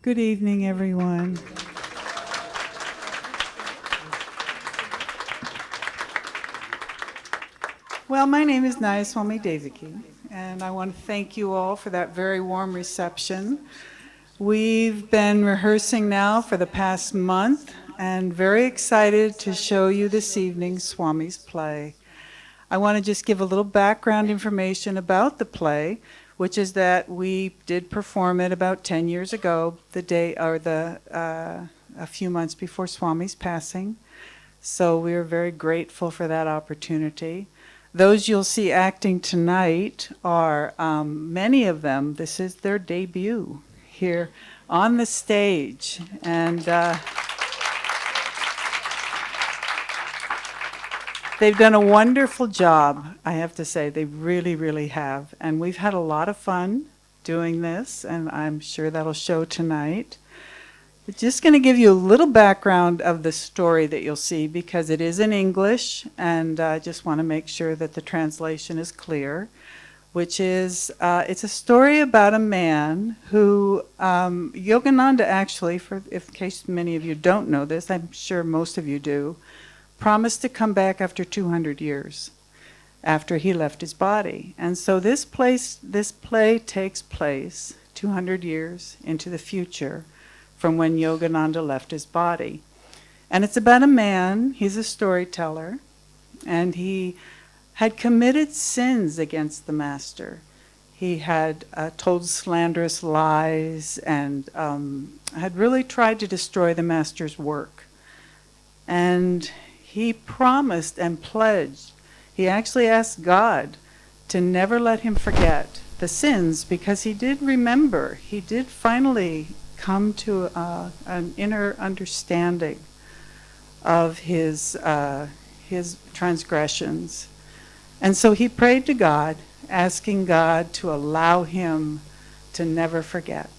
Good evening, everyone. Well, my name is Naya Swami Devaki, and I want to thank you all for that very warm reception. We've been rehearsing now for the past month, and very excited to show you this evening Swami's play. I want to just give a little background information about the play, which is that we did perform it about 10 years ago, a few months before Swami's passing. So we are very grateful for that opportunity. Those you'll see acting tonight are, many of them, this is their debut here on the stage. And they've done a wonderful job, I have to say. They really, really have. And we've had a lot of fun doing this, and I'm sure that'll show tonight. I'm just going to give you a little background of the story that you'll see, because it is in English, and I just want to make sure that the translation is clear, which is, it's a story about a man who, Yogananda actually, in case many of you don't know this, I'm sure most of you do, promised to come back after 200 years, after he left his body. And so this play takes place 200 years into the future from when Yogananda left his body. And it's about a man, he's a storyteller, and he had committed sins against the master. He had told slanderous lies and had really tried to destroy the master's work. And he promised and pledged, he actually asked God to never let him forget the sins, because he did remember, he did finally come to an inner understanding of his transgressions. And so he prayed to God, asking God to allow him to never forget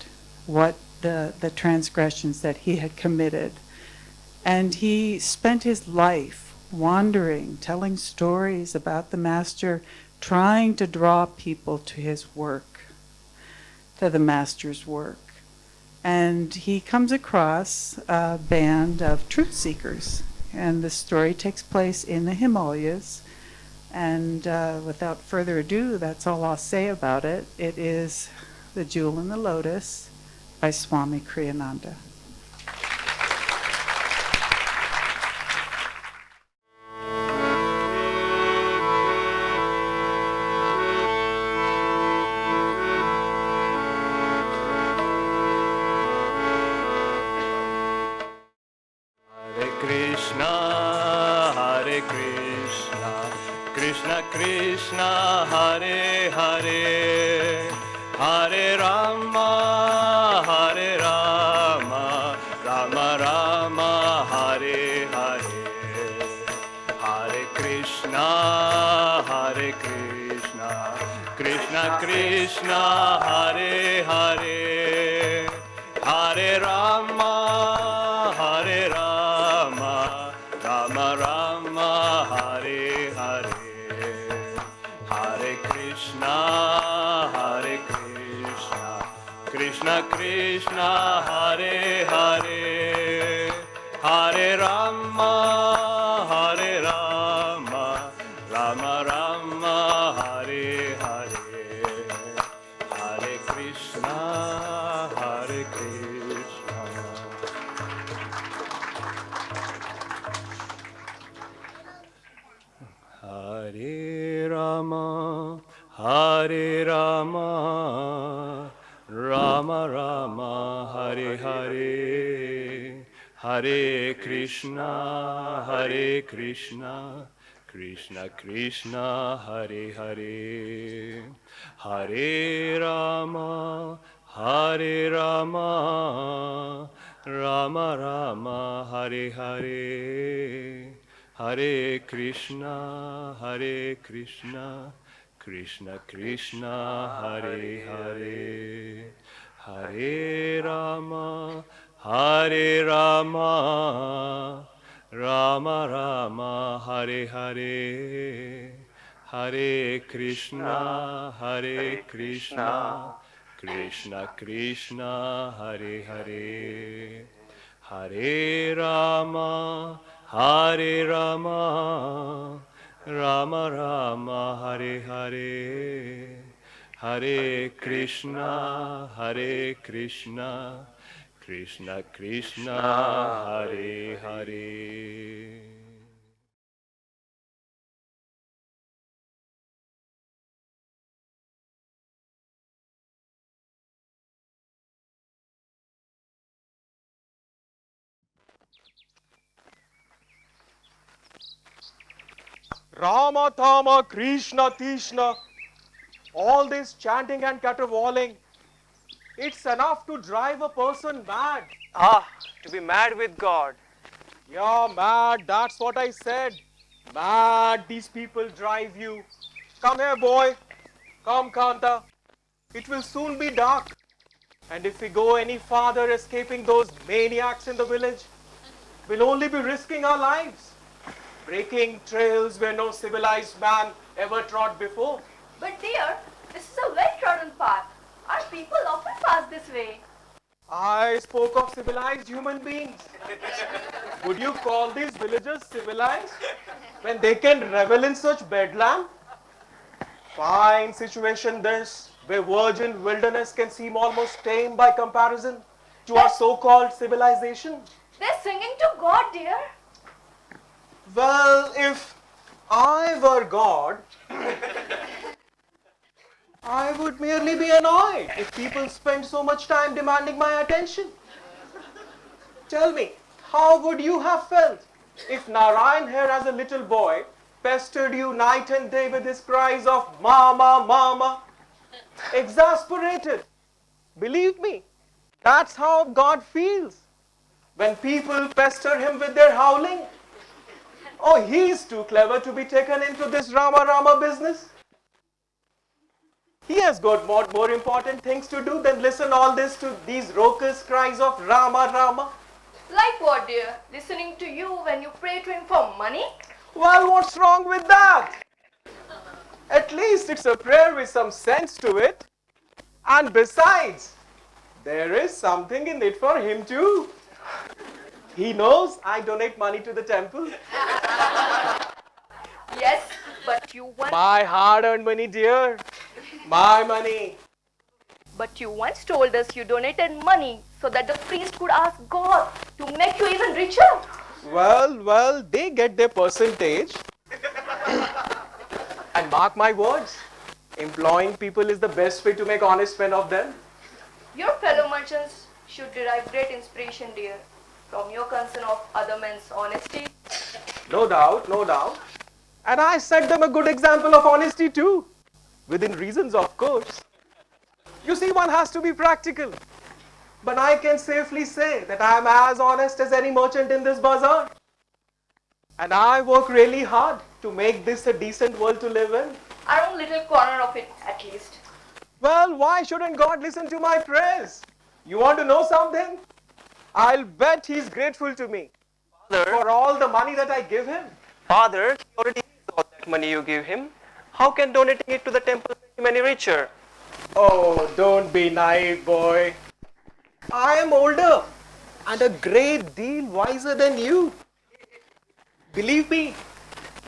what the transgressions that he had committed. And he spent his life wandering, telling stories about the master, trying to draw people to his work, to the master's work. And he comes across a band of truth seekers. And the story takes place in the Himalayas. And without further ado, that's all I'll say about it. It is The Jewel in the Lotus by Swami Kriyananda. Krishna Krishna Hare Hare Hare Rama Rama Rama Hare Hare Hare Krishna Krishna Krishna Hare Hare Hare Rama Rama Rama Hare Hare Hare Krishna Krishna Krishna Hare Hare Hare Rama Rama Rama Hare Hare Hare Krishna Hare Rama Rama Rama Hare Hare Hare Krishna Krishna Krishna Hare Hare Hare Rama Rama Rama Hare Hare Hare Krishna Krishna Krishna Hare Hare Hare Rama Rama Rama Hare Hare Hare Krishna Krishna Krishna Hare Hare Hare Rama Hare Rama Rama Rama Hare Hare Hare Krishna Krishna Krishna Hare Hare. Rama, Tama, Krishna, Tishna, all this chanting and caterwauling, it's enough to drive a person mad. To be mad with God. Yeah, mad, that's what I said. Mad, these people drive you. Come here, boy. Come, Kanta. It will soon be dark. And if we go any farther escaping those maniacs in the village, we'll only be risking our lives. Breaking trails where no civilized man ever trod before. But dear, this is a well-trodden path. Our people often pass this way. I spoke of civilized human beings. Would you call these villagers civilized when they can revel in such bedlam? Fine situation this, where virgin wilderness can seem almost tame by comparison to our so-called civilization. They're singing to God, dear. Well, if I were God, I would merely be annoyed if people spend so much time demanding my attention. Tell me, how would you have felt if Narayan here as a little boy pestered you night and day with his cries of Mama, Mama? Exasperated. Believe me, that's how God feels when people pester him with their howling. Oh, he's too clever to be taken into this Rama Rama business. He has got more important things to do than listen all this to these raucous cries of Rama Rama. Like what, dear? Listening to you when you pray to him for money? Well, what's wrong with that? At least it's a prayer with some sense to it. And besides, there is something in it for him too. He knows I donate money to the temple. Yes, but you once My hard-earned money, dear. My money. told us you donated money so that the priest could ask God to make you even richer. Well, they get their percentage. And mark my words, employing people is the best way to make honest men of them. Your fellow merchants should derive great inspiration, dear, from your concern of other men's honesty. No doubt, no doubt. And I set them a good example of honesty too. Within reasons, of course. You see, one has to be practical. But I can safely say that I am as honest as any merchant in this bazaar. And I work really hard to make this a decent world to live in. Our own little corner of it, at least. Well, why shouldn't God listen to my prayers? You want to know something? I'll bet he's grateful to me for all the money that I give him. Father, he already has all that money you give him. How can donating it to the temple make him any richer? Oh, don't be naive, boy. I am older and a great deal wiser than you. Believe me,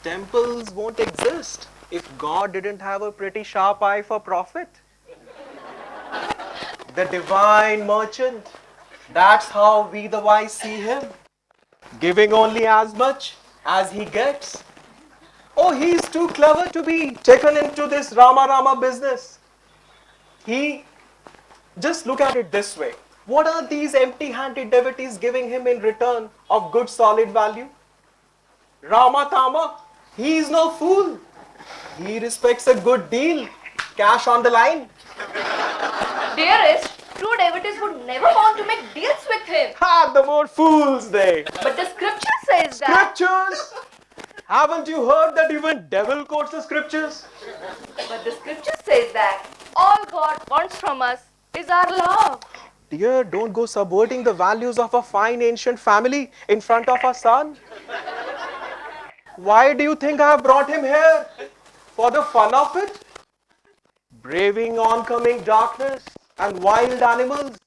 temples won't exist if God didn't have a pretty sharp eye for profit. The divine merchant, that's how we the wise see him. Giving only as much as he gets. Oh, he's too clever to be taken into this Rama Rama business. Just look at it this way. What are these empty-handed devotees giving him in return of good solid value? Rama Tama, he is no fool. He respects a good deal. Cash on the line. Dearest, true devotees would never want to make deals with him. Ha, the more fools they. But the scripture says that. Scriptures? Haven't you heard that even devil quotes the scriptures? But the scripture says that all God wants from us is our love. Dear, don't go subverting the values of a fine ancient family in front of our son. Why do you think I have brought him here? For the fun of it? Braving oncoming darkness and wild animals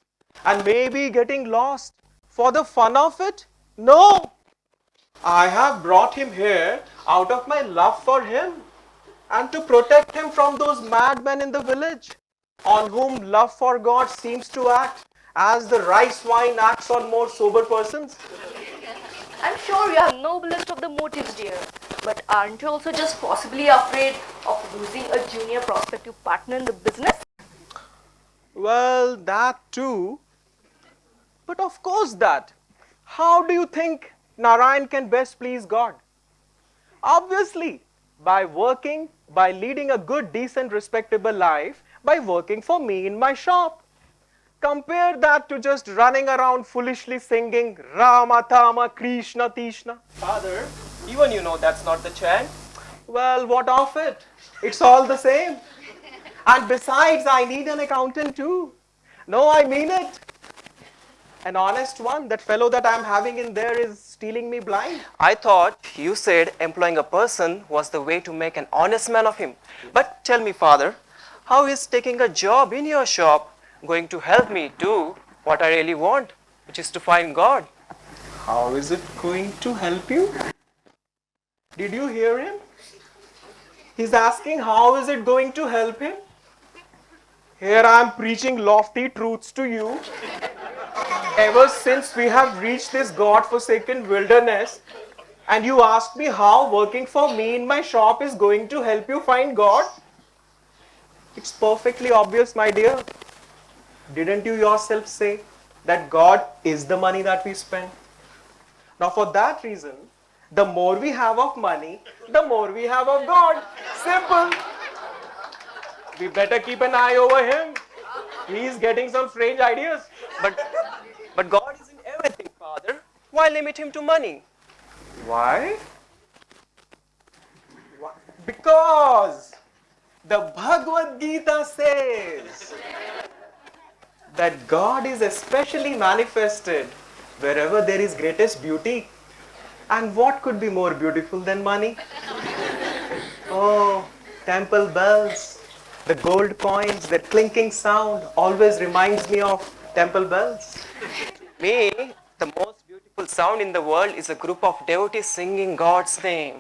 and maybe getting lost for the fun of it? No! I have brought him here out of my love for him and to protect him from those madmen in the village on whom love for God seems to act as the rice wine acts on more sober persons. I'm sure you have noblest of the motives, dear. But aren't you also just possibly afraid of losing a junior prospective partner in the business? Well, that too. But of course that. How do you think Narayan can best please God? Obviously, by working, by leading a good, decent, respectable life, by working for me in my shop. Compare that to just running around foolishly singing Rama Tama Krishna Tishna. Father, even you know that's not the chant. Well, what of it? It's all the same. And besides, I need an accountant too. No, I mean it. An honest one. That fellow that I'm having in there is stealing me blind. I thought you said employing a person was the way to make an honest man of him. But tell me, Father, how is taking a job in your shop going to help me do what I really want, which is to find God? How is it going to help you? Did you hear him? He's asking how is it going to help him? Here I am preaching lofty truths to you. Ever since we have reached this God-forsaken wilderness, and you ask me how working for me in my shop is going to help you find God? It's perfectly obvious, my dear. Didn't you yourself say that God is the money that we spend? Now for that reason, the more we have of money, the more we have of God. Simple. We better keep an eye over him. He's getting some strange ideas. But God is in everything, Father. Why limit him to money? Why? Because the Bhagavad Gita says that God is especially manifested wherever there is greatest beauty. And what could be more beautiful than money? Oh, temple bells, the gold coins, their clinking sound always reminds me of temple bells. Me, the most beautiful sound in the world is a group of devotees singing God's name.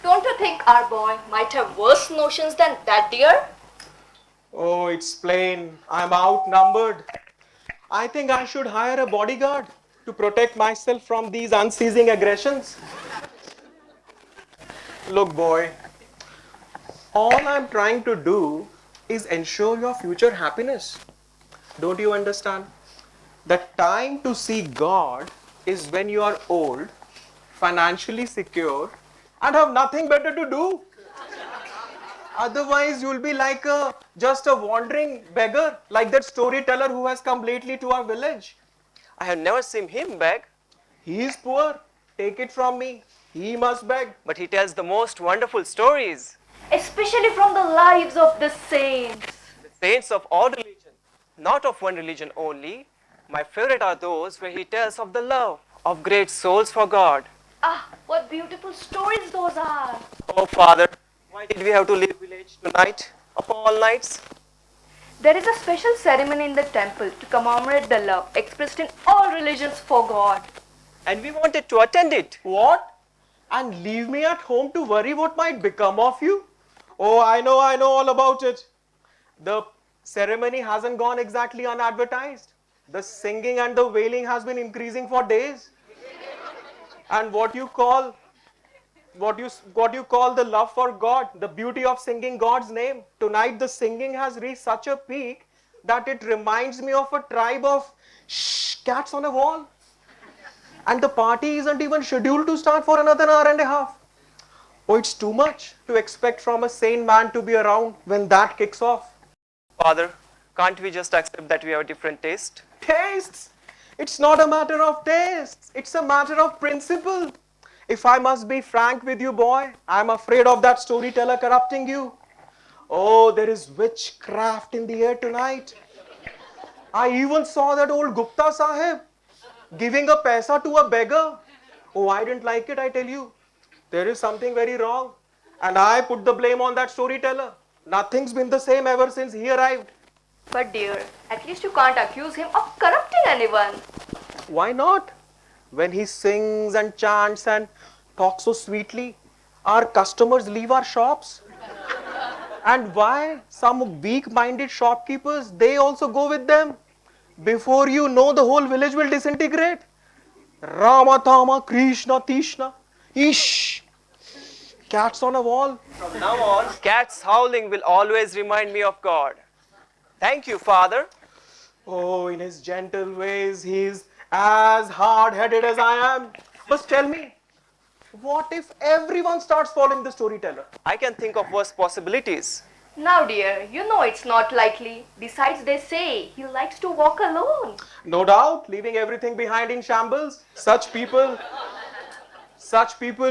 Don't you think our boy might have worse notions than that, dear? Oh, it's plain. I'm outnumbered. I think I should hire a bodyguard to protect myself from these unceasing aggressions. Look, boy, all I'm trying to do is ensure your future happiness. Don't you understand? The time to see God is when you are old, financially secure, and have nothing better to do. Otherwise, you'll be like just a wandering beggar, like that storyteller who has come lately to our village. I have never seen him beg, He is poor, take it from me. He must beg. but he tells the most wonderful stories. Especially from the lives of the saints. The saints of all religions, not of one religion only. My favorite are those where he tells of the love of great souls for God. Ah, what beautiful stories those are. Oh, Father, why did we have to leave village tonight of all nights? There is a special ceremony in the temple to commemorate the love expressed in all religions for God. And we wanted to attend it. What? And leave me at home to worry what might become of you? Oh, I know all about it. The ceremony hasn't gone exactly unadvertised. The singing and the wailing has been increasing for days. And what you call the love for God, the beauty of singing God's name. Tonight the singing has reached such a peak that it reminds me of a tribe of cats on a wall. And the party isn't even scheduled to start for another hour and a half. Oh, it's too much to expect from a sane man to be around when that kicks off. Father, can't we just accept that we have a different taste? Tastes! It's not a matter of tastes. It's a matter of principle. If I must be frank with you, boy, I'm afraid of that storyteller corrupting you. Oh, there is witchcraft in the air tonight. I even saw that old Gupta Sahib giving a paisa to a beggar. Oh, I didn't like it, I tell you. There is something very wrong. And I put the blame on that storyteller. Nothing's been the same ever since he arrived. But dear, at least you can't accuse him of corrupting anyone. Why not? When he sings and chants and talks so sweetly, our customers leave our shops. And why? Some weak-minded shopkeepers, they also go with them. Before you know, the whole village will disintegrate. Rama Tama Krishna Tishna. Ish! Cats on a wall. From now on, cats howling will always remind me of God. Thank you, Father. Oh, in his gentle ways, he is as hard-headed as I am. But tell me, what if everyone starts following the storyteller? I can think of worse possibilities. Now dear, you know it's not likely. Besides, they say he likes to walk alone. No doubt, leaving everything behind in shambles. Such people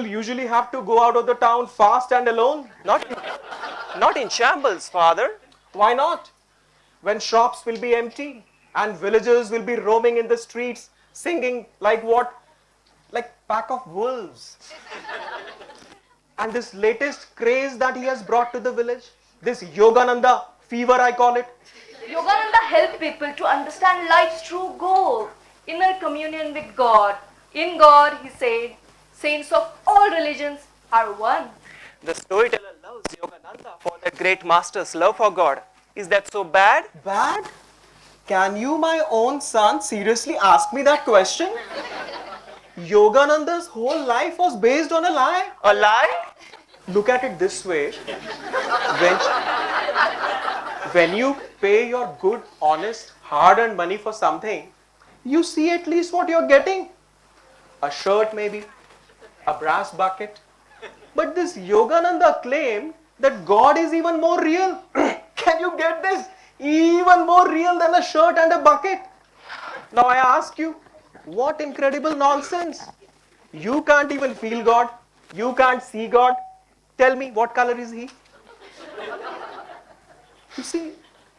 usually have to go out of the town fast and alone. Not in shambles, Father. Why not? When shops will be empty and villagers will be roaming in the streets singing like what? Like pack of wolves. And this latest craze that he has brought to the village, this Yogananda fever I call it. Yogananda helped people to understand life's true goal, inner communion with God. In God, he said, saints of all religions are one. The storyteller loves Yogananda for that great master's love for God. Is that so bad? Bad? Can you, my own son, seriously ask me that question? Yogananda's whole life was based on a lie. A lie? Look at it this way. When you pay your good, honest, hard-earned money for something, you see at least what you're getting. A shirt maybe, a brass bucket. But this Yogananda claimed that God is even more real. Can you get this? Even more real than a shirt and a bucket. Now I ask you, what incredible nonsense. You can't even feel God. You can't see God. Tell me, what color is he? You see,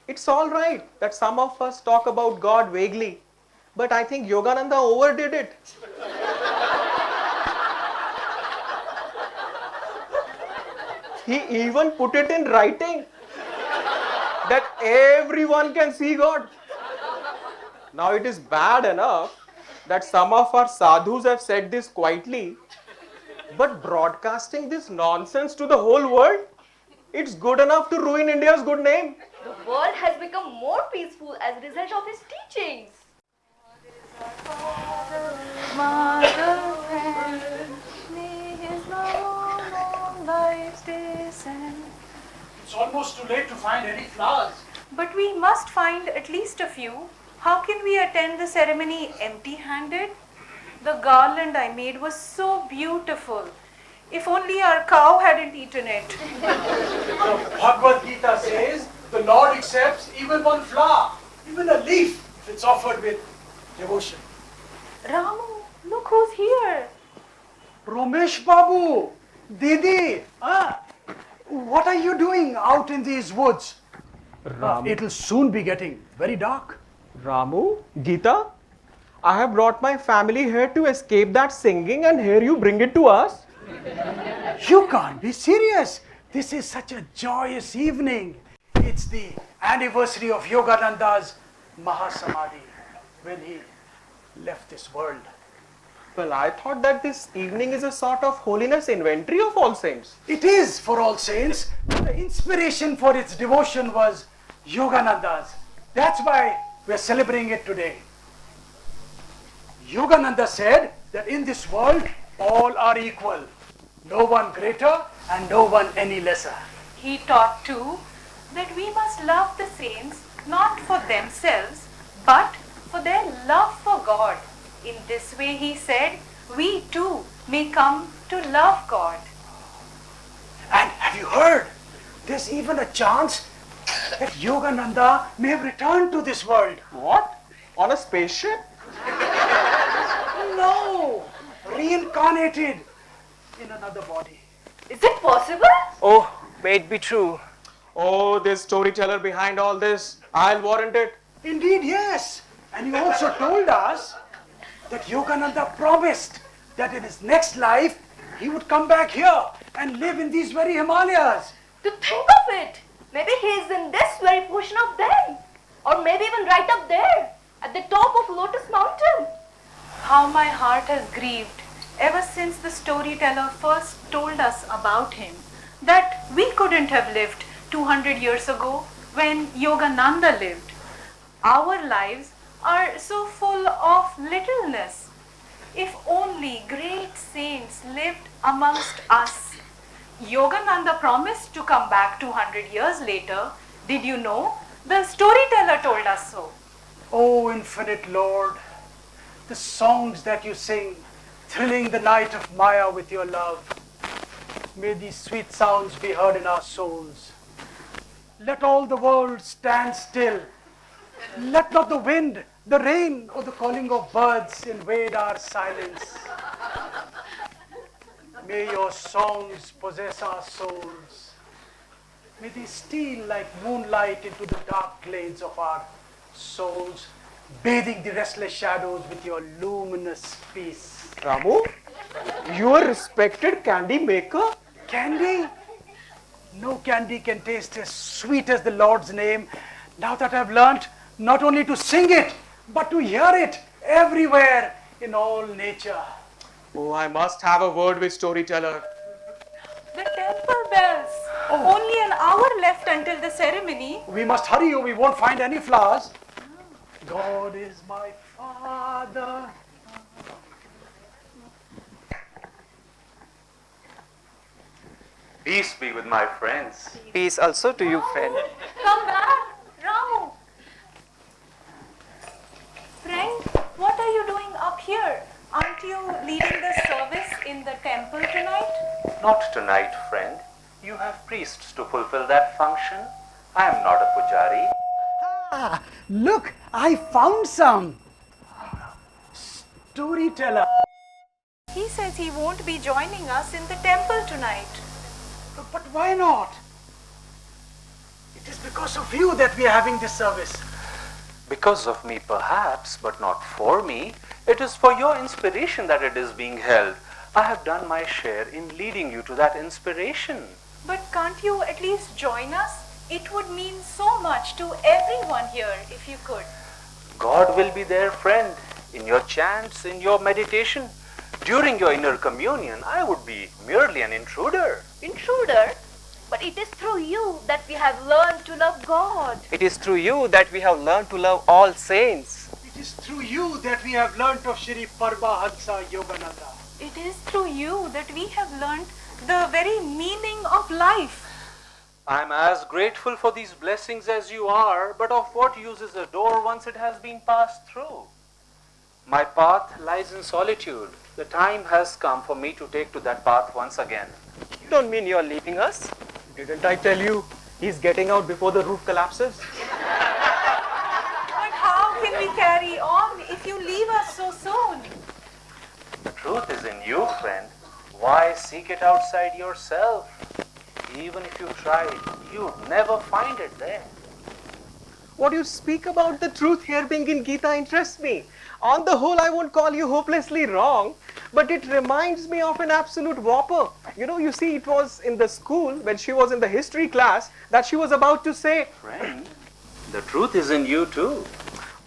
it's all right that some of us talk about God vaguely, but I think Yogananda overdid it. He even put it in writing that everyone can see God. Now it is bad enough that some of our sadhus have said this quietly, but broadcasting this nonsense to the whole world, it's good enough to ruin India's good name. The world has become more peaceful as a result of his teachings. Mother friend, may his love on life's descent. It's almost too late to find any flowers. But we must find at least a few. How can we attend the ceremony empty-handed? The garland I made was so beautiful. If only our cow hadn't eaten it. The Bhagavad Gita says the Lord accepts even one flower, even a leaf, if it's offered with devotion. Ramu, look who's here. Ramesh Babu, Didi, what are you doing out in these woods? It'll soon be getting very dark. Ramu, Gita, I have brought my family here to escape that singing, and here you bring it to us. You can't be serious. This is such a joyous evening. It's the anniversary of Yogananda's Mahasamadhi, when he left this world. Well, I thought that this evening is a sort of holiness inventory of all saints. It is for all saints. The inspiration for its devotion was Yogananda's. That's why we're celebrating it today. Yogananda said that in this world, all are equal. No one greater and no one any lesser. He taught too that we must love the saints not for themselves, but for their love for God. In this way, he said, we too may come to love God. And have you heard? There's even a chance that Yogananda may have returned to this world. What? On a spaceship? No! Reincarnated in another body. Is it possible? Oh, may it be true. Oh, this storyteller behind all this, I'll warrant it. Indeed, yes. And he also told us that Yogananda promised that in his next life, he would come back here and live in these very Himalayas. To think of it! Maybe he is in this very portion of them. Or maybe even right up there, at the top of Lotus Mountain. How my heart has grieved ever since the storyteller first told us about him, that we couldn't have lived 200 years ago when Yogananda lived. Our lives are so full of littleness. If only great saints lived amongst us. Yogananda promised to come back 200 years later. Did you know? The storyteller told us so. O infinite Lord, the songs that you sing, thrilling the night of Maya with your love, may these sweet sounds be heard in our souls. Let all the world stand still. Let not the wind, the rain, or the calling of birds invade our silence. May your songs possess our souls. May they steal like moonlight into the dark glades of our souls, bathing the restless shadows with your luminous peace. Ramu, you are respected candy maker? Candy? No candy can taste as sweet as the Lord's name. Now that I've learnt not only to sing it, but to hear it everywhere in all nature. Oh, I must have a word with Storyteller. The temple bells. Only an hour left until the ceremony. We must hurry or we won't find any flowers. God is my Father. Peace be with my friends. Peace also to you, friend. Come back, Ramu. Friend, what are you doing up here? Aren't you leading the service in the temple tonight? Not tonight, friend. You have priests to fulfill that function. I am not a pujari. Ah, look, I found some. Storyteller. He says he won't be joining us in the temple tonight. But why not? It is because of you that we are having this service. Because of me, perhaps, but not for me. It is for your inspiration that it is being held. I have done my share in leading you to that inspiration. But can't you at least join us? It would mean so much to everyone here if you could. God will be there, friend, in your chants, in your meditation. During your inner communion, I would be merely an intruder. Intruder? But it is through you that we have learned to love God. It is through you that we have learned to love all saints. It is through you that we have learnt of Shri Paramhansa Yogananda. It is through you that we have learned the very meaning of life. I am as grateful for these blessings as you are, but of what use is a door once it has been passed through? My path lies in solitude. The time has come for me to take to that path once again. You don't mean you're leaving us? Didn't I tell you he's getting out before the roof collapses? But how can we carry on if you leave us so soon? The truth is in you, friend. Why seek it outside yourself? Even if you tried, you'd never find it there. What you speak about the truth here being in Gita interests me. On the whole, I won't call you hopelessly wrong, but it reminds me of an absolute whopper. You see, it was in the school when she was in the history class that she was about to say, Friend, the truth is in you too.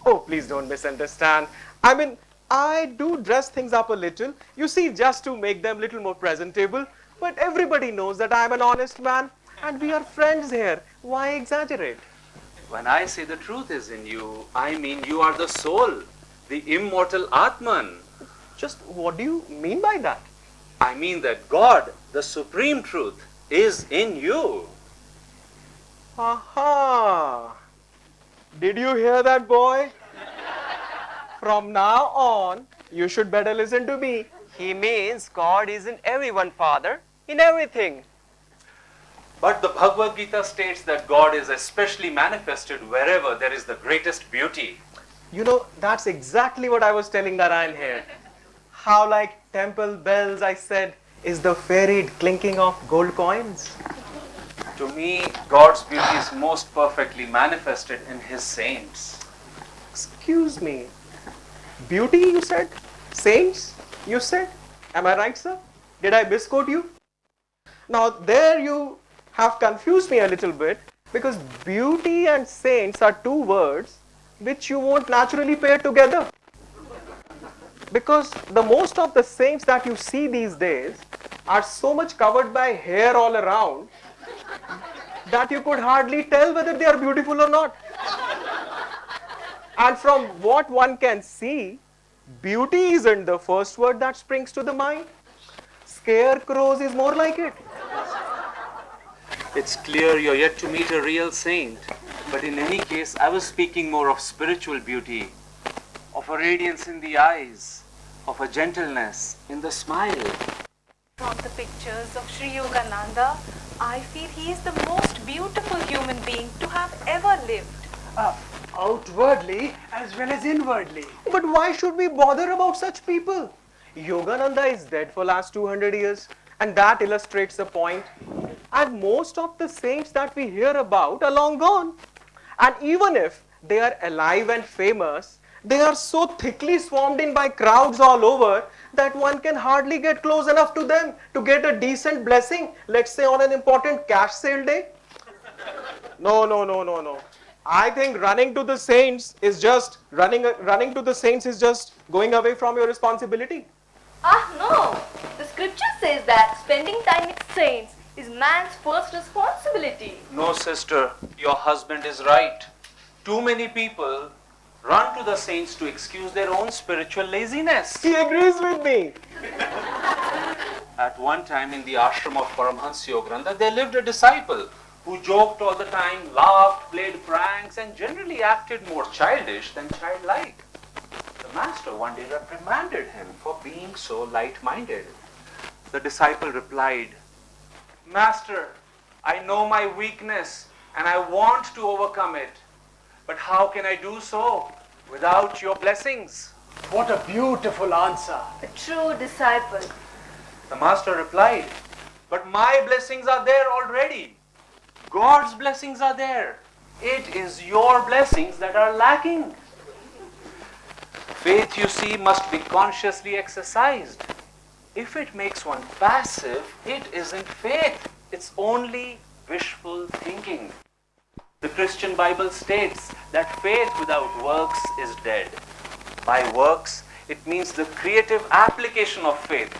oh, please don't misunderstand. I mean, I do dress things up a little, you see, just to make them a little more presentable, but everybody knows that I'm an honest man and we are friends here. Why exaggerate? When I say the truth is in you, I mean you are the soul, the immortal Atman. Just what do you mean by that? I mean that God, the supreme truth, is in you. Aha! Did you hear that, boy? From now on, you should better listen to me. He means God is in everyone, Father, in everything. But the Bhagavad Gita states that God is especially manifested wherever there is the greatest beauty. That's exactly what I was telling Narayan here. How like temple bells, I said, is the varied clinking of gold coins. To me, God's beauty is most perfectly manifested in His saints. Excuse me. Beauty, you said? Saints, you said? Am I right, sir? Did I misquote you? Now, there you have confused me a little bit. Because beauty and saints are two words which you won't naturally pair together. Because the most of the saints that you see these days are so much covered by hair all around that you could hardly tell whether they are beautiful or not. And from what one can see, beauty isn't the first word that springs to the mind. Scarecrows is more like it. It's clear you're yet to meet a real saint, but in any case, I was speaking more of spiritual beauty, of a radiance in the eyes, of a gentleness in the smile. From the pictures of Sri Yogananda, I feel he is the most beautiful human being to have ever lived. Outwardly as well as inwardly. But why should we bother about such people? Yogananda is dead for last 200 years, and that illustrates the point. And most of the saints that we hear about are long gone. And even if they are alive and famous, they are so thickly swarmed in by crowds all over that one can hardly get close enough to them to get a decent blessing, let's say on an important cash sale day. No. I think running to the saints is just running to the saints is just going away from your responsibility. No. The scripture says that spending time with saints is man's first responsibility. No, sister, your husband is right. Too many people run to the saints to excuse their own spiritual laziness. He agrees with me. At one time in the ashram of Paramhansa Yogananda, there lived a disciple who joked all the time, laughed, played pranks, and generally acted more childish than childlike. The master one day reprimanded him for being so light-minded. The disciple replied, "Master, I know my weakness and I want to overcome it. But how can I do so without your blessings?" What a beautiful answer. A true disciple. The master replied, "But my blessings are there already. God's blessings are there. It is your blessings that are lacking." Faith, you see, must be consciously exercised. If it makes one passive, it isn't faith. It's only wishful thinking. The Christian Bible states that faith without works is dead. By works, it means the creative application of faith,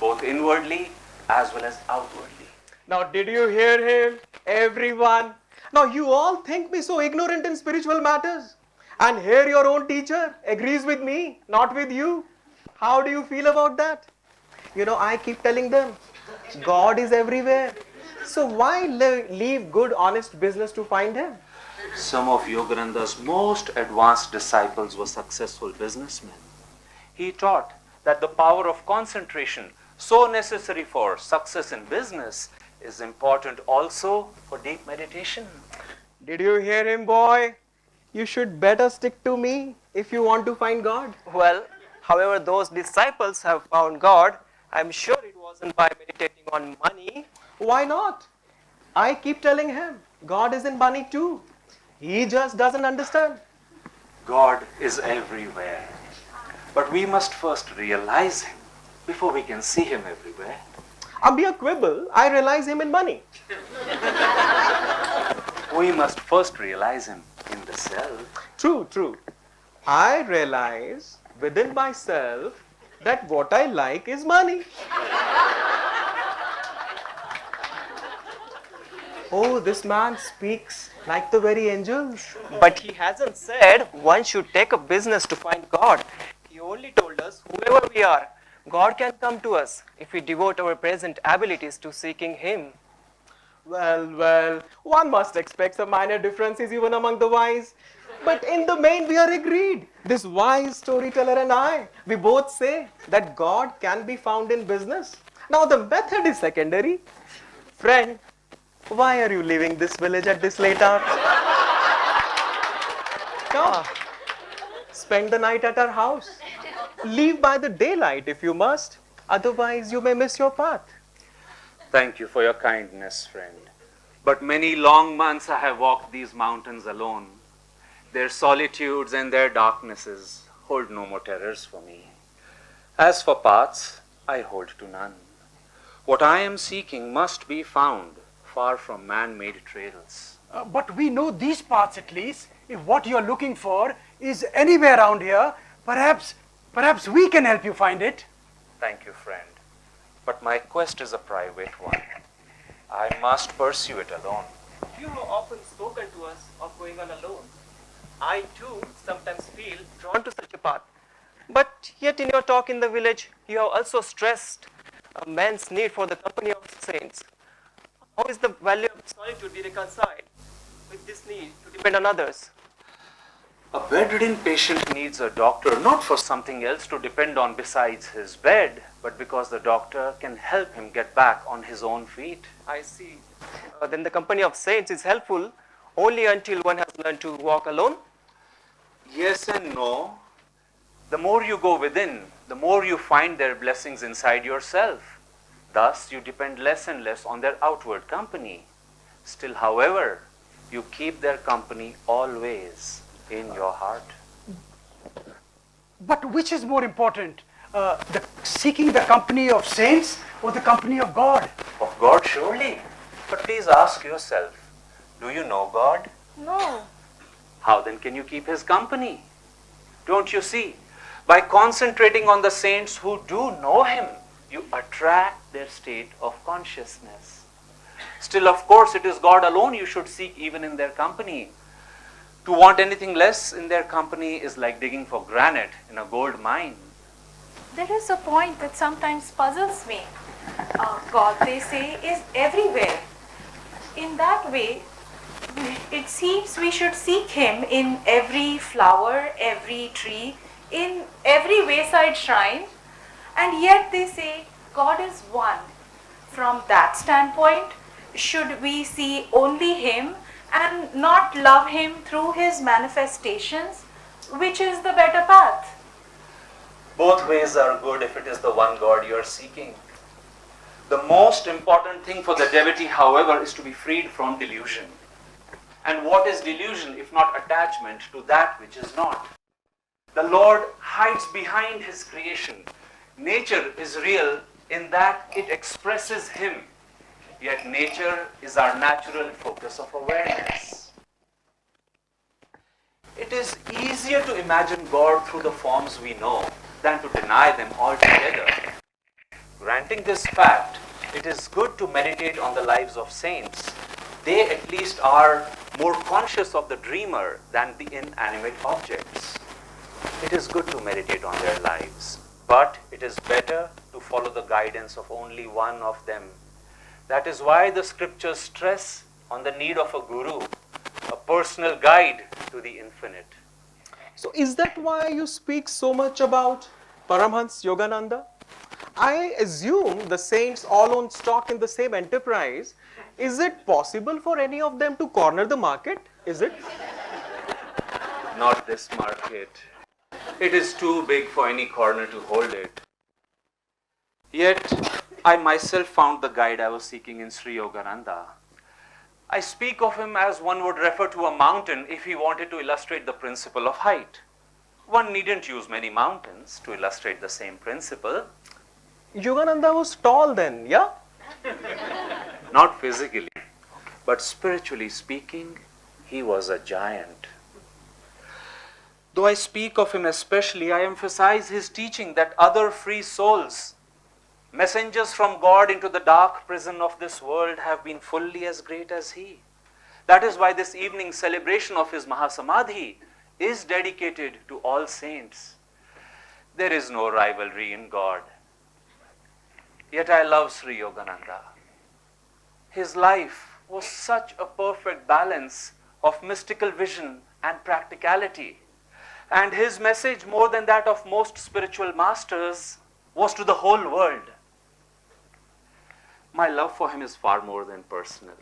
both inwardly as well as outwardly. Now, did you hear him? Everyone. Now, you all think me so ignorant in spiritual matters. And here your own teacher agrees with me, not with you. How do you feel about that? You know, I keep telling them, God is everywhere. So why leave good, honest business to find him? Some of Yogananda's most advanced disciples were successful businessmen. He taught that the power of concentration, so necessary for success in business, is important also for deep meditation. Did you hear him, boy? You should better stick to me if you want to find God. Well, however those disciples have found God, I'm sure it wasn't by meditating on money. Why not? I keep telling him, God is in money too. He just doesn't understand. God is everywhere. But we must first realize him before we can see him everywhere. Be a quibble, I realize him in money. We must first realize him in the self. True. I realize within myself that what I like is money. Oh, this man speaks like the very angels. But he hasn't said one should take a business to find God. He only told us whoever we are, God can come to us if we devote our present abilities to seeking him. Well, one must expect some minor differences even among the wise. But in the main, we are agreed. This wise storyteller and I, we both say that God can be found in business. Now, the method is secondary. Friend, why are you leaving this village at this late hour? Come, spend the night at our house. Leave by the daylight if you must. Otherwise, you may miss your path. Thank you for your kindness, friend. But many long months I have walked these mountains alone. Their solitudes and their darknesses hold no more terrors for me. As for paths, I hold to none. What I am seeking must be found far from man-made trails, But we know these parts at least. If what you're looking for is anywhere around here, perhaps we can help you find it. Thank you, friend. But my quest is a private one. I must pursue it alone. You have often spoken to us of going on alone. I too sometimes feel drawn to such a path. But yet in your talk in the village, you have also stressed a man's need for the company of saints. How is the value of solitude be reconciled with this need to depend on others? A bedridden patient needs a doctor not for something else to depend on besides his bed, but because the doctor can help him get back on his own feet. I see. Then the company of saints is helpful only until one has learned to walk alone? Yes and no. The more you go within, the more you find their blessings inside yourself. Thus, you depend less and less on their outward company. Still, however, you keep their company always in your heart. But which is more important, seeking the company of saints or the company of God? Of God, surely. But please ask yourself, do you know God? No. How then can you keep his company? Don't you see? By concentrating on the saints who do know him, you attract their state of consciousness. Still, of course, it is God alone you should seek even in their company. To want anything less in their company is like digging for granite in a gold mine. There is a point that sometimes puzzles me. God, they say, is everywhere. In that way, it seems we should seek him in every flower, every tree, in every wayside shrine, and yet they say God is one. From that standpoint, should we see only him and not love him through his manifestations? Which is the better path? Both ways are good if it is the one God you are seeking. The most important thing for the devotee, however, is to be freed from delusion. And what is delusion if not attachment to that which is not? The Lord hides behind his creation. Nature is real in that it expresses him. Yet nature is our natural focus of awareness. It is easier to imagine God through the forms we know than to deny them altogether. Granting this fact, it is good to meditate on the lives of saints. They at least are more conscious of the dreamer than the inanimate objects. It is good to meditate on their lives, but it is better to follow the guidance of only one of them. That is why the scriptures stress on the need of a guru, a personal guide to the infinite. So is that why you speak so much about Paramhansa Yogananda? I assume the saints all own stock in the same enterprise. Is it possible for any of them to corner the market? Is it? Not this market. It is too big for any corner to hold it. Yet, I myself found the guide I was seeking in Sri Yogananda. I speak of him as one would refer to a mountain if he wanted to illustrate the principle of height. One needn't use many mountains to illustrate the same principle. Yogananda was tall then, yeah? Not physically, but spiritually speaking, he was a giant. Though I speak of him especially, I emphasize his teaching that other free souls, messengers from God into the dark prison of this world, have been fully as great as he. That is why this evening's celebration of his Mahasamadhi is dedicated to all saints. There is no rivalry in God. Yet I love Sri Yogananda. His life was such a perfect balance of mystical vision and practicality. And his message, more than that of most spiritual masters, was to the whole world. My love for him is far more than personal.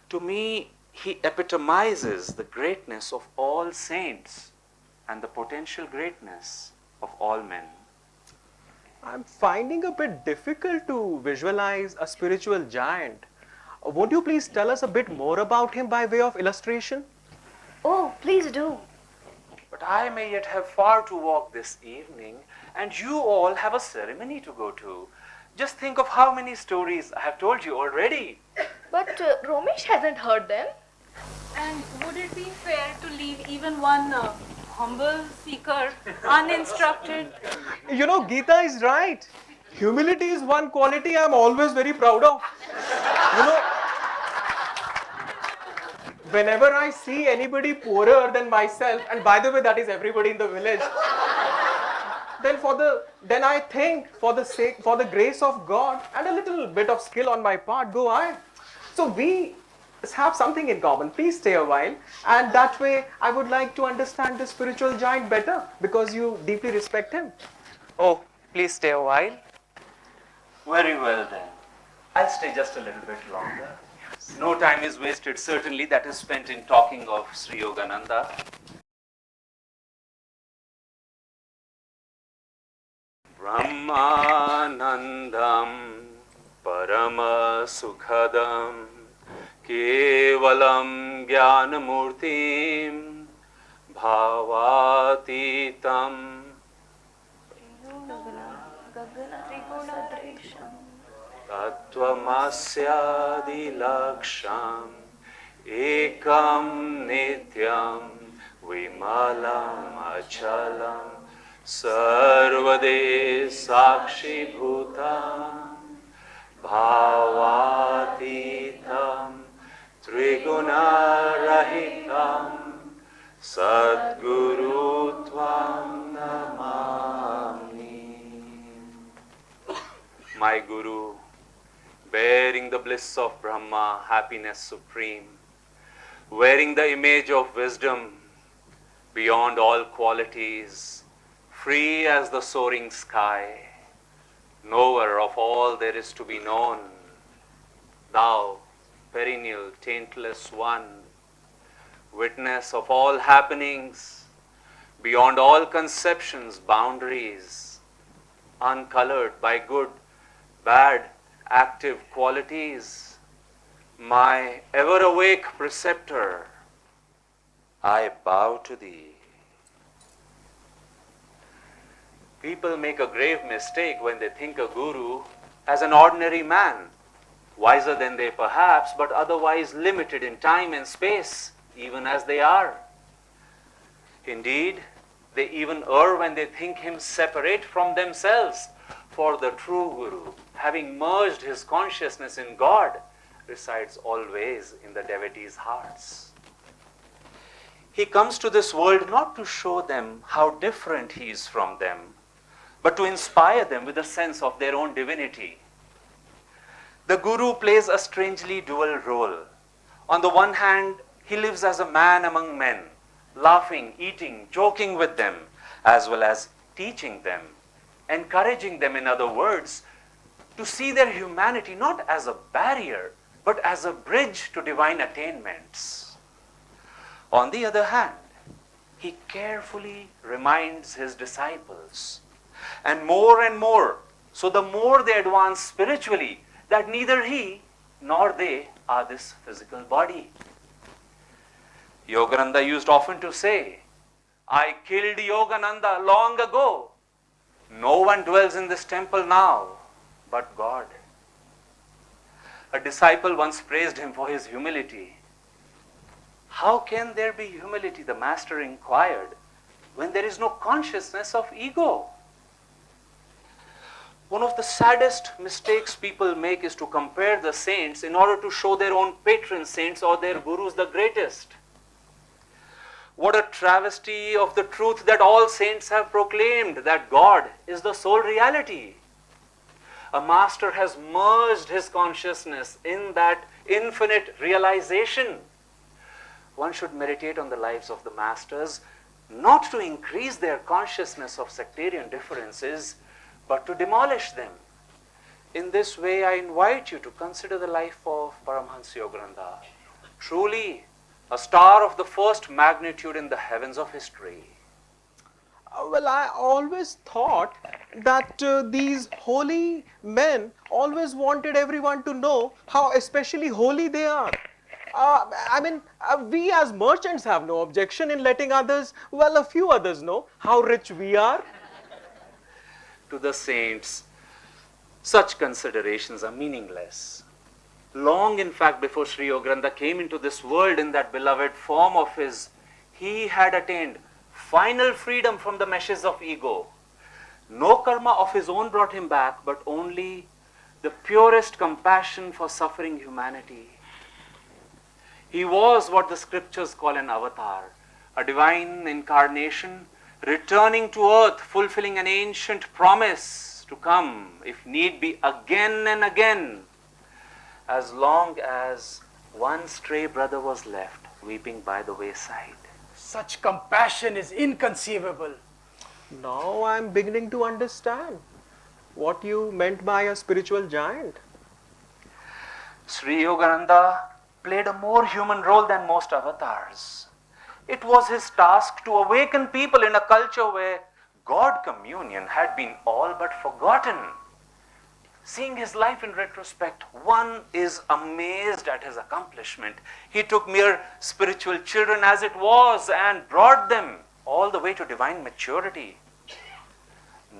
To me, he epitomizes the greatness of all saints and the potential greatness of all men. I'm finding a bit difficult to visualize a spiritual giant. Won't you please tell us a bit more about him by way of illustration? Oh, please do. But I may yet have far to walk this evening, and you all have a ceremony to go to. Just think of how many stories I have told you already. But Romesh hasn't heard them. And would it be fair to leave even one humble seeker uninstructed? You know, Gita is right. Humility is one quality I'm always very proud of. You know, whenever I see anybody poorer than myself, and by the way, that is everybody in the village, then I think for the grace of God and a little bit of skill on my part, go I. So we have something in common. Please stay a while, and that way I would like to understand the spiritual giant better because you deeply respect him. Oh, please stay a while. Very well then. I'll stay just a little bit longer. No time is wasted, certainly, that is spent in talking of Sri Yogananda. Brahmanandam Paramasukhadam Kevalam Jnanamurtim Bhavatitam Tattvamasyadilaksham Ekam Nityam Vimalam Achalam Sarvade Sakshi Bhutam Bhavatitam Trigunarahitam Sadguru Tvam Namami. My Guru, bearing the bliss of Brahma, happiness supreme, wearing the image of wisdom beyond all qualities, free as the soaring sky, knower of all there is to be known, thou, perennial, taintless one, witness of all happenings, beyond all conceptions, boundaries, uncolored by good, bad, active qualities, my ever-awake preceptor, I bow to thee. People make a grave mistake when they think a guru as an ordinary man, wiser than they perhaps, but otherwise limited in time and space, even as they are. Indeed, they even err when they think him separate from themselves, for the true guru, having merged his consciousness in God, resides always in the devotees' hearts. He comes to this world not to show them how different he is from them, but to inspire them with a sense of their own divinity. The Guru plays a strangely dual role. On the one hand, he lives as a man among men, laughing, eating, joking with them, as well as teaching them, encouraging them, in other words, to see their humanity not as a barrier, but as a bridge to divine attainments. On the other hand, he carefully reminds his disciples, and more, so the more they advance spiritually, that neither he nor they are this physical body. Yogananda used often to say, I killed Yogananda long ago. No one dwells in this temple now but God. A disciple once praised him for his humility. How can there be humility, the master inquired, when there is no consciousness of ego? One of the saddest mistakes people make is to compare the saints in order to show their own patron saints or their gurus the greatest. What a travesty of the truth that all saints have proclaimed, that God is the sole reality. A master has merged his consciousness in that infinite realization. One should meditate on the lives of the masters, not to increase their consciousness of sectarian differences, but to demolish them. In this way, I invite you to consider the life of Paramhansa Yogananda, truly a star of the first magnitude in the heavens of history. Well, I always thought that these holy men always wanted everyone to know how especially holy they are. We as merchants have no objection in letting others, well, a few others know how rich we are. To the saints, such considerations are meaningless. Long, in fact, before Sri Yogananda came into this world in that beloved form of his, he had attained final freedom from the meshes of ego. No karma of his own brought him back, but only the purest compassion for suffering humanity. He was what the scriptures call an avatar, a divine incarnation returning to earth, fulfilling an ancient promise to come, if need be, again and again, as long as one stray brother was left weeping by the wayside. Such compassion is inconceivable. Now I am beginning to understand what you meant by a spiritual giant. Sri Yogananda played a more human role than most avatars. It was his task to awaken people in a culture where God communion had been all but forgotten. Seeing his life in retrospect, one is amazed at his accomplishment. He took mere spiritual children as it was and brought them all the way to divine maturity.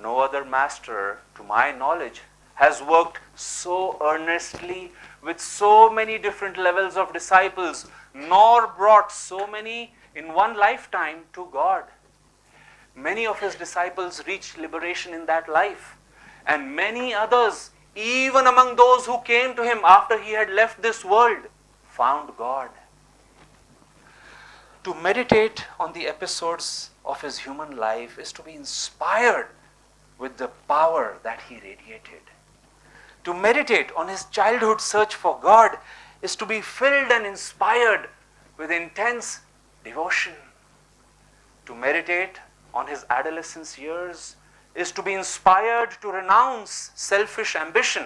No other master, to my knowledge, has worked so earnestly with so many different levels of disciples, nor brought so many in one lifetime to God. Many of his disciples reached liberation in that life, and many others, even among those who came to him after he had left this world, found God. To meditate on the episodes of his human life is to be inspired with the power that he radiated. To meditate on his childhood search for God is to be filled and inspired with intense devotion. To meditate on his adolescence years is to be inspired to renounce selfish ambition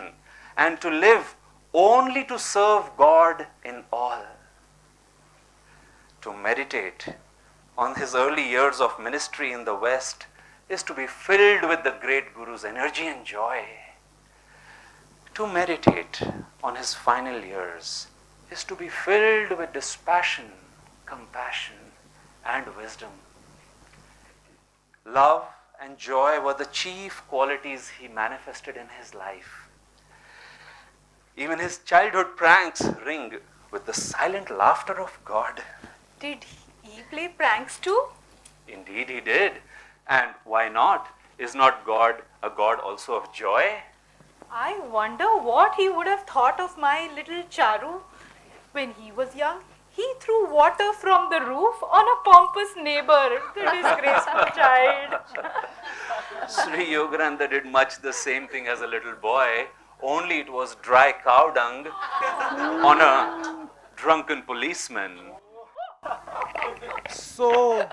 and to live only to serve God in all. To meditate on his early years of ministry in the West is to be filled with the great Guru's energy and joy. To meditate on his final years is to be filled with dispassion, compassion, and wisdom. Love and joy were the chief qualities he manifested in his life. Even his childhood pranks ring with the silent laughter of God. Did he play pranks too? Indeed he did. And why not? Is not God a God also of joy? I wonder what he would have thought of my little Charu when he was young. He threw water from the roof on a pompous neighbor, the disgraceful child. Sri Yogananda did much the same thing as a little boy, only it was dry cow dung on a drunken policeman. So,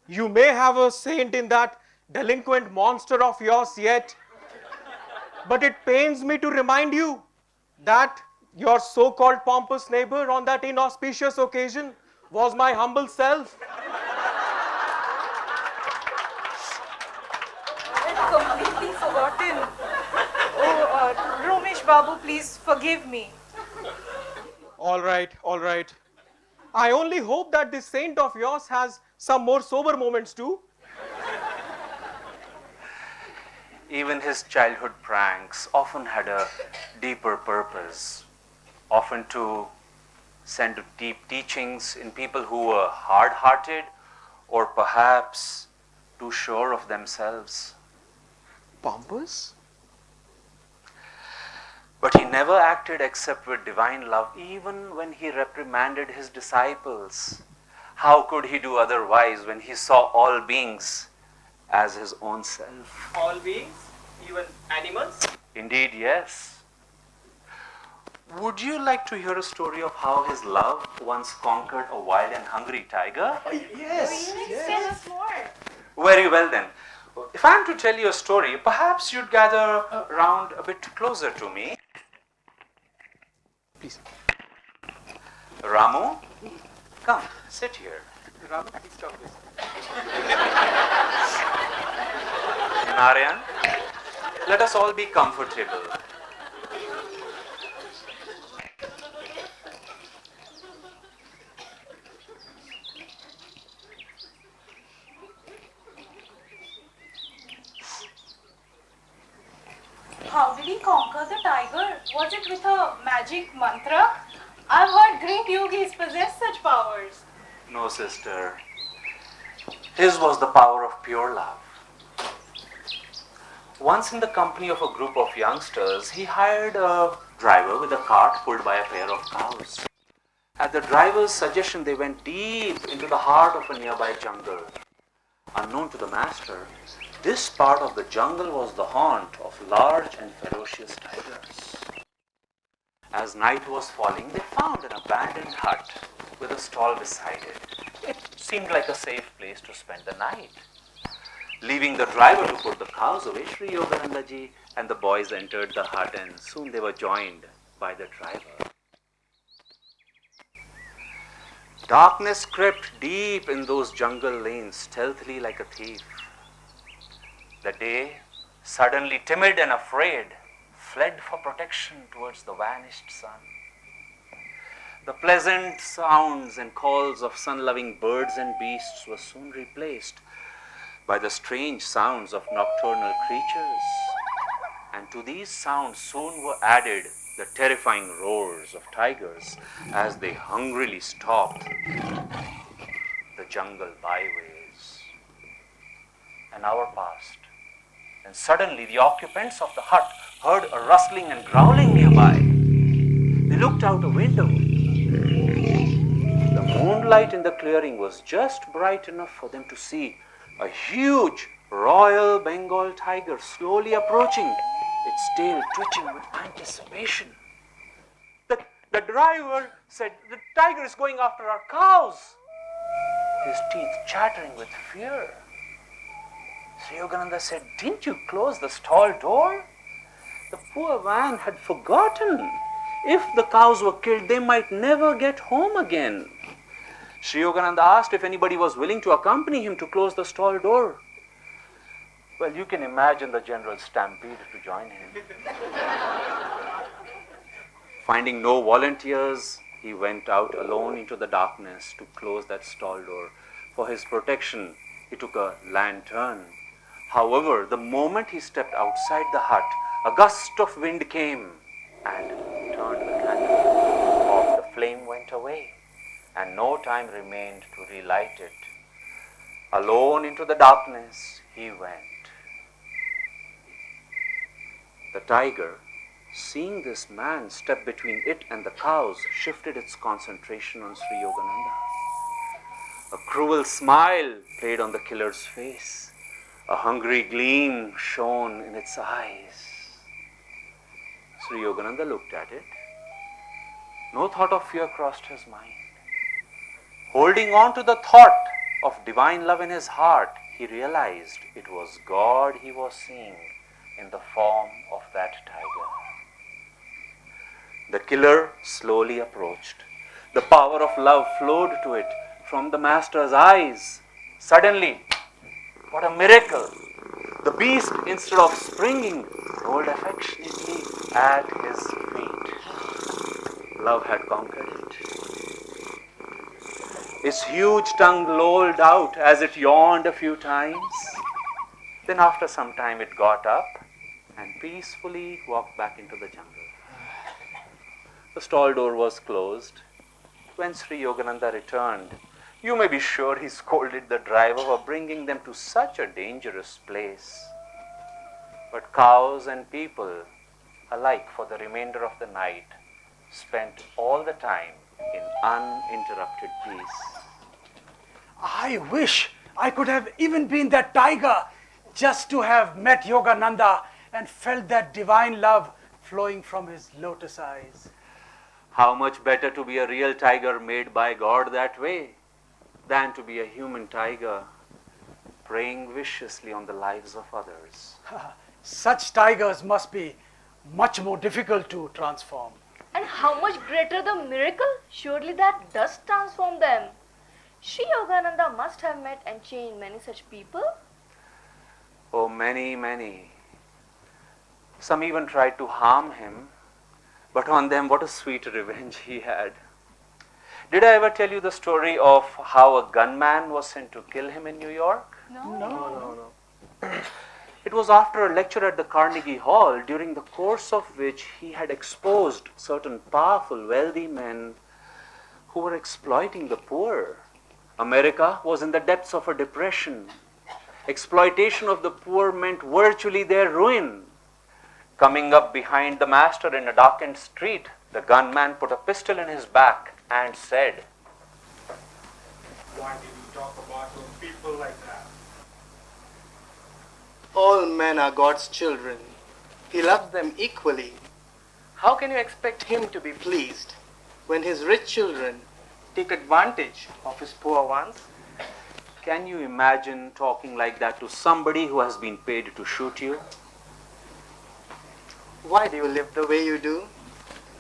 you may have a saint in that delinquent monster of yours yet, but it pains me to remind you that your so-called pompous neighbor on that inauspicious occasion was my humble self. I've completely forgotten. Oh, Romesh Babu, please forgive me. All right, all right. I only hope that this saint of yours has some more sober moments too. Even his childhood pranks often had a deeper purpose, often to send deep teachings in people who were hard-hearted or perhaps too sure of themselves. Pompous? But he never acted except with divine love, even when he reprimanded his disciples. How could he do otherwise when he saw all beings as his own self? All beings, even animals? Indeed, yes. Would you like to hear a story of how his love once conquered a wild and hungry tiger? Yes, Tell us more. Very well then. If I am to tell you a story, perhaps you'd gather round a bit closer to me. Please. Ramu, come, sit here. Ram, please stop this. Narayan, let us all be comfortable. How did he conquer the tiger? Was it with a magic mantra? I've heard great yogis possess such powers. No, sister. His was the power of pure love. Once in the company of a group of youngsters, he hired a driver with a cart pulled by a pair of cows. At the driver's suggestion, they went deep into the heart of a nearby jungle. Unknown to the master, this part of the jungle was the haunt of large and ferocious tigers. As night was falling, they found an abandoned hut with a stall beside it. It seemed like a safe place to spend the night. Leaving the driver to put the cows away, Sri Yogananda ji and the boys entered the hut, and soon they were joined by the driver. Darkness crept deep in those jungle lanes, stealthily like a thief. The day, suddenly timid and afraid, fled for protection towards the vanished sun. The pleasant sounds and calls of sun-loving birds and beasts were soon replaced by the strange sounds of nocturnal creatures. And to these sounds soon were added the terrifying roars of tigers as they hungrily stalked the jungle byways. An hour passed, and suddenly the occupants of the hut heard a rustling and growling nearby. They looked out a window. The moonlight in the clearing was just bright enough for them to see a huge Royal Bengal tiger slowly approaching, its tail twitching with anticipation. The driver said, "The tiger is going after our cows," his teeth chattering with fear. Sri Yogananda said, "Didn't you close the stall door?" The poor man had forgotten. If the cows were killed, they might never get home again. Sri Yogananda asked if anybody was willing to accompany him to close the stall door. Well, you can imagine the general stampede to join him. Finding no volunteers, he went out alone into the darkness to close that stall door. For his protection, he took a lantern. However, the moment he stepped outside the hut, a gust of wind came and turned the candle off. The flame went away, and no time remained to relight it. Alone into the darkness, he went. The tiger, seeing this man step between it and the cows, shifted its concentration on Sri Yogananda. A cruel smile played on the killer's face. A hungry gleam shone in its eyes. Sri Yogananda looked at it. No thought of fear crossed his mind. Holding on to the thought of divine love in his heart, he realized it was God he was seeing in the form of that tiger. The killer slowly approached. The power of love flowed to it from the master's eyes. Suddenly, what a miracle! The beast, instead of springing, rolled affectionately at his feet. Love had conquered it. Its huge tongue lolled out as it yawned a few times. Then after some time it got up and peacefully walked back into the jungle. The stall door was closed. When Sri Yogananda returned, you may be sure he scolded the driver for bringing them to such a dangerous place. But cows and people, alike for the remainder of the night, spent all the time in uninterrupted peace. I wish I could have even been that tiger, just to have met Yogananda and felt that divine love flowing from his lotus eyes. How much better to be a real tiger made by God that way than to be a human tiger preying viciously on the lives of others. Such tigers must be much more difficult to transform. And how much greater the miracle? Surely that does transform them. Sri Yogananda must have met and changed many such people. Oh, many, many. Some even tried to harm him, but on them what a sweet revenge he had. Did I ever tell you the story of how a gunman was sent to kill him in New York? No. It was after a lecture at the Carnegie Hall, during the course of which he had exposed certain powerful, wealthy men who were exploiting the poor. America was in the depths of a depression. Exploitation of the poor meant virtually their ruin. Coming up behind the master in a darkened street, the gunman put a pistol in his back and said, "Why did you talk about those people like that?" All men are God's children. He loves them equally. How can you expect him to be pleased when his rich children take advantage of his poor ones? Can you imagine talking like that to somebody who has been paid to shoot you? Why do you live the way you do?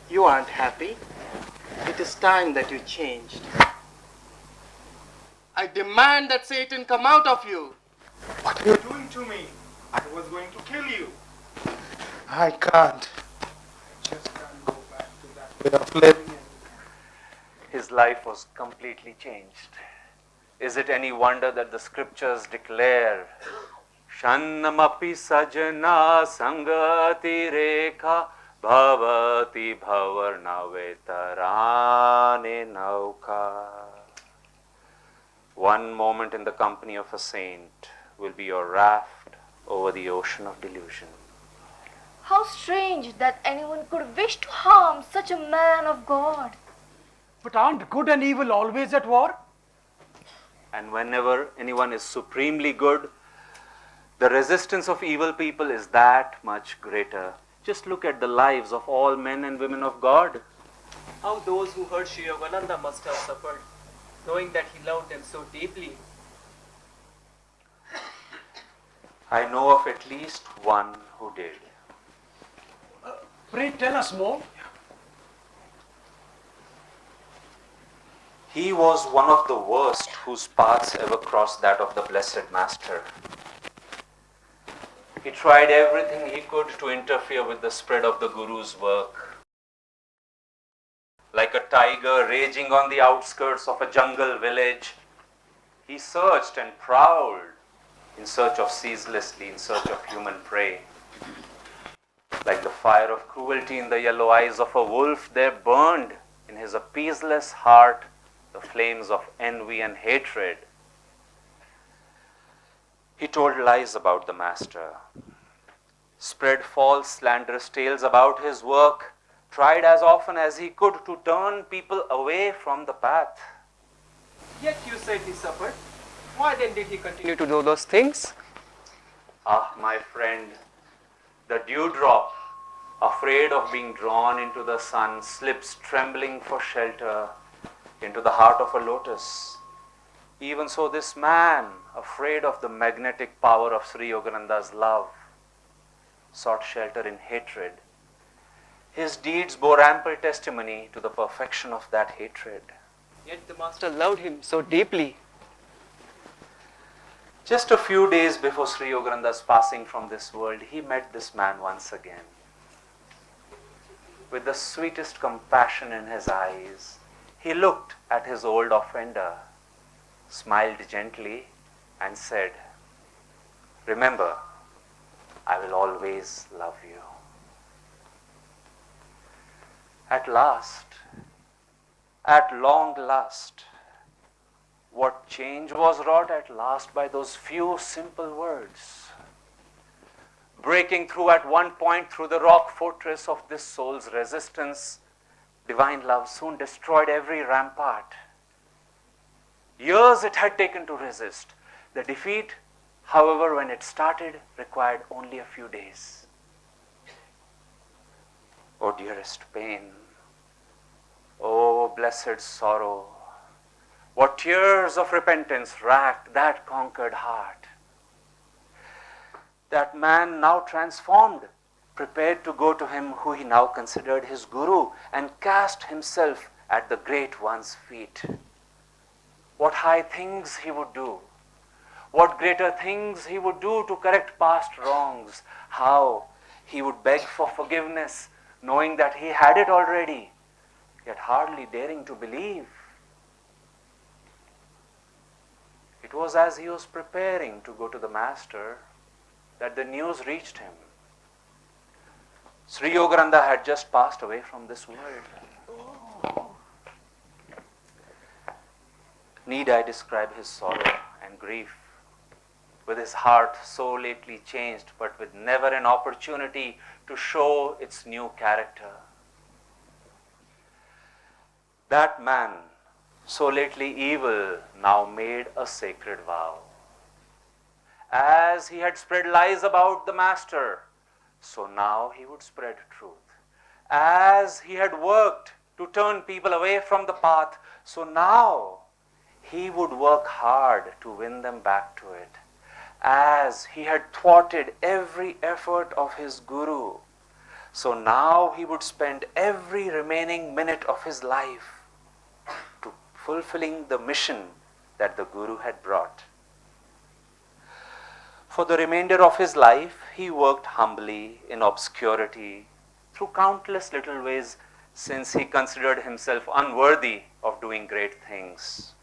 You aren't happy. It is time that you changed. I demand that Satan come out of you. "What are you doing to me? I was going to kill you." I can't. I just can't go back to that way of living. His life was completely changed. Is it any wonder that the scriptures declare, Shannamapi sajana sangati rekha bhavati bhavarna vetarane nauka. One moment in the company of a saint will be your raft over the ocean of delusion. How strange that anyone could wish to harm such a man of God. But aren't good and evil always at war? And whenever anyone is supremely good, the resistance of evil people is that much greater. Just look at the lives of all men and women of God. How those who heard Sri Yogananda must have suffered, knowing that he loved them so deeply. I know of at least one who did. Pray tell us more. He was one of the worst whose paths ever crossed that of the Blessed Master. He tried everything he could to interfere with the spread of the Guru's work. Like a tiger raging on the outskirts of a jungle village, he searched and prowled ceaselessly in search of human prey. Like the fire of cruelty in the yellow eyes of a wolf, there burned in his appeaseless heart the flames of envy and hatred. He told lies about the Master, spread false, slanderous tales about his work, tried as often as he could to turn people away from the path. Yet you said he suffered. Why then did he continue to do those things? Ah, my friend, the dewdrop, afraid of being drawn into the sun, slips trembling for shelter into the heart of a lotus. Even so, this man, afraid of the magnetic power of Sri Yogananda's love, sought shelter in hatred. His deeds bore ample testimony to the perfection of that hatred. Yet the Master loved him so deeply. Just a few days before Sri Yogananda's passing from this world, he met this man once again. With the sweetest compassion in his eyes, he looked at his old offender, smiled gently, and said, "Remember, I will always love you." At last, at long last, what change was wrought at last by those few simple words. Breaking through at one point through the rock fortress of this soul's resistance, divine love soon destroyed every rampart. Years it had taken to resist. The defeat, however, when it started, required only a few days. Oh, dearest pain, oh, blessed sorrow, what tears of repentance racked that conquered heart. That man, now transformed, prepared to go to him who he now considered his guru and cast himself at the Great One's feet. What high things he would do, what greater things he would do to correct past wrongs, how he would beg for forgiveness, knowing that he had it already, yet hardly daring to believe. It was as he was preparing to go to the Master that the news reached him. Sri Yogananda had just passed away from this world. Need I describe his sorrow and grief? With his heart so lately changed, but with never an opportunity to show its new character. That man, so lately evil, now made a sacred vow. As he had spread lies about the Master, so now he would spread truth. As he had worked to turn people away from the path, so now he would work hard to win them back to it. As he had thwarted every effort of his Guru, so now he would spend every remaining minute of his life to fulfilling the mission that the Guru had brought. For the remainder of his life, he worked humbly in obscurity through countless little ways, since he considered himself unworthy of doing great things.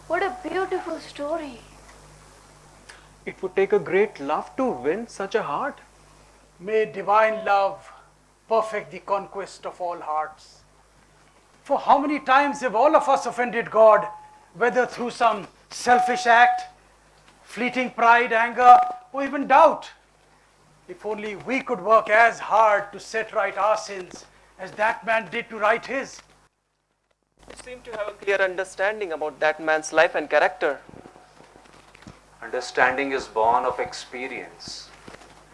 What a beautiful story. It would take a great love to win such a heart. May divine love perfect the conquest of all hearts. For how many times have all of us offended God, whether through some selfish act, fleeting pride, anger, or even doubt? If only we could work as hard to set right our sins as that man did to right his. You seem to have a clear understanding about that man's life and character. Understanding is born of experience.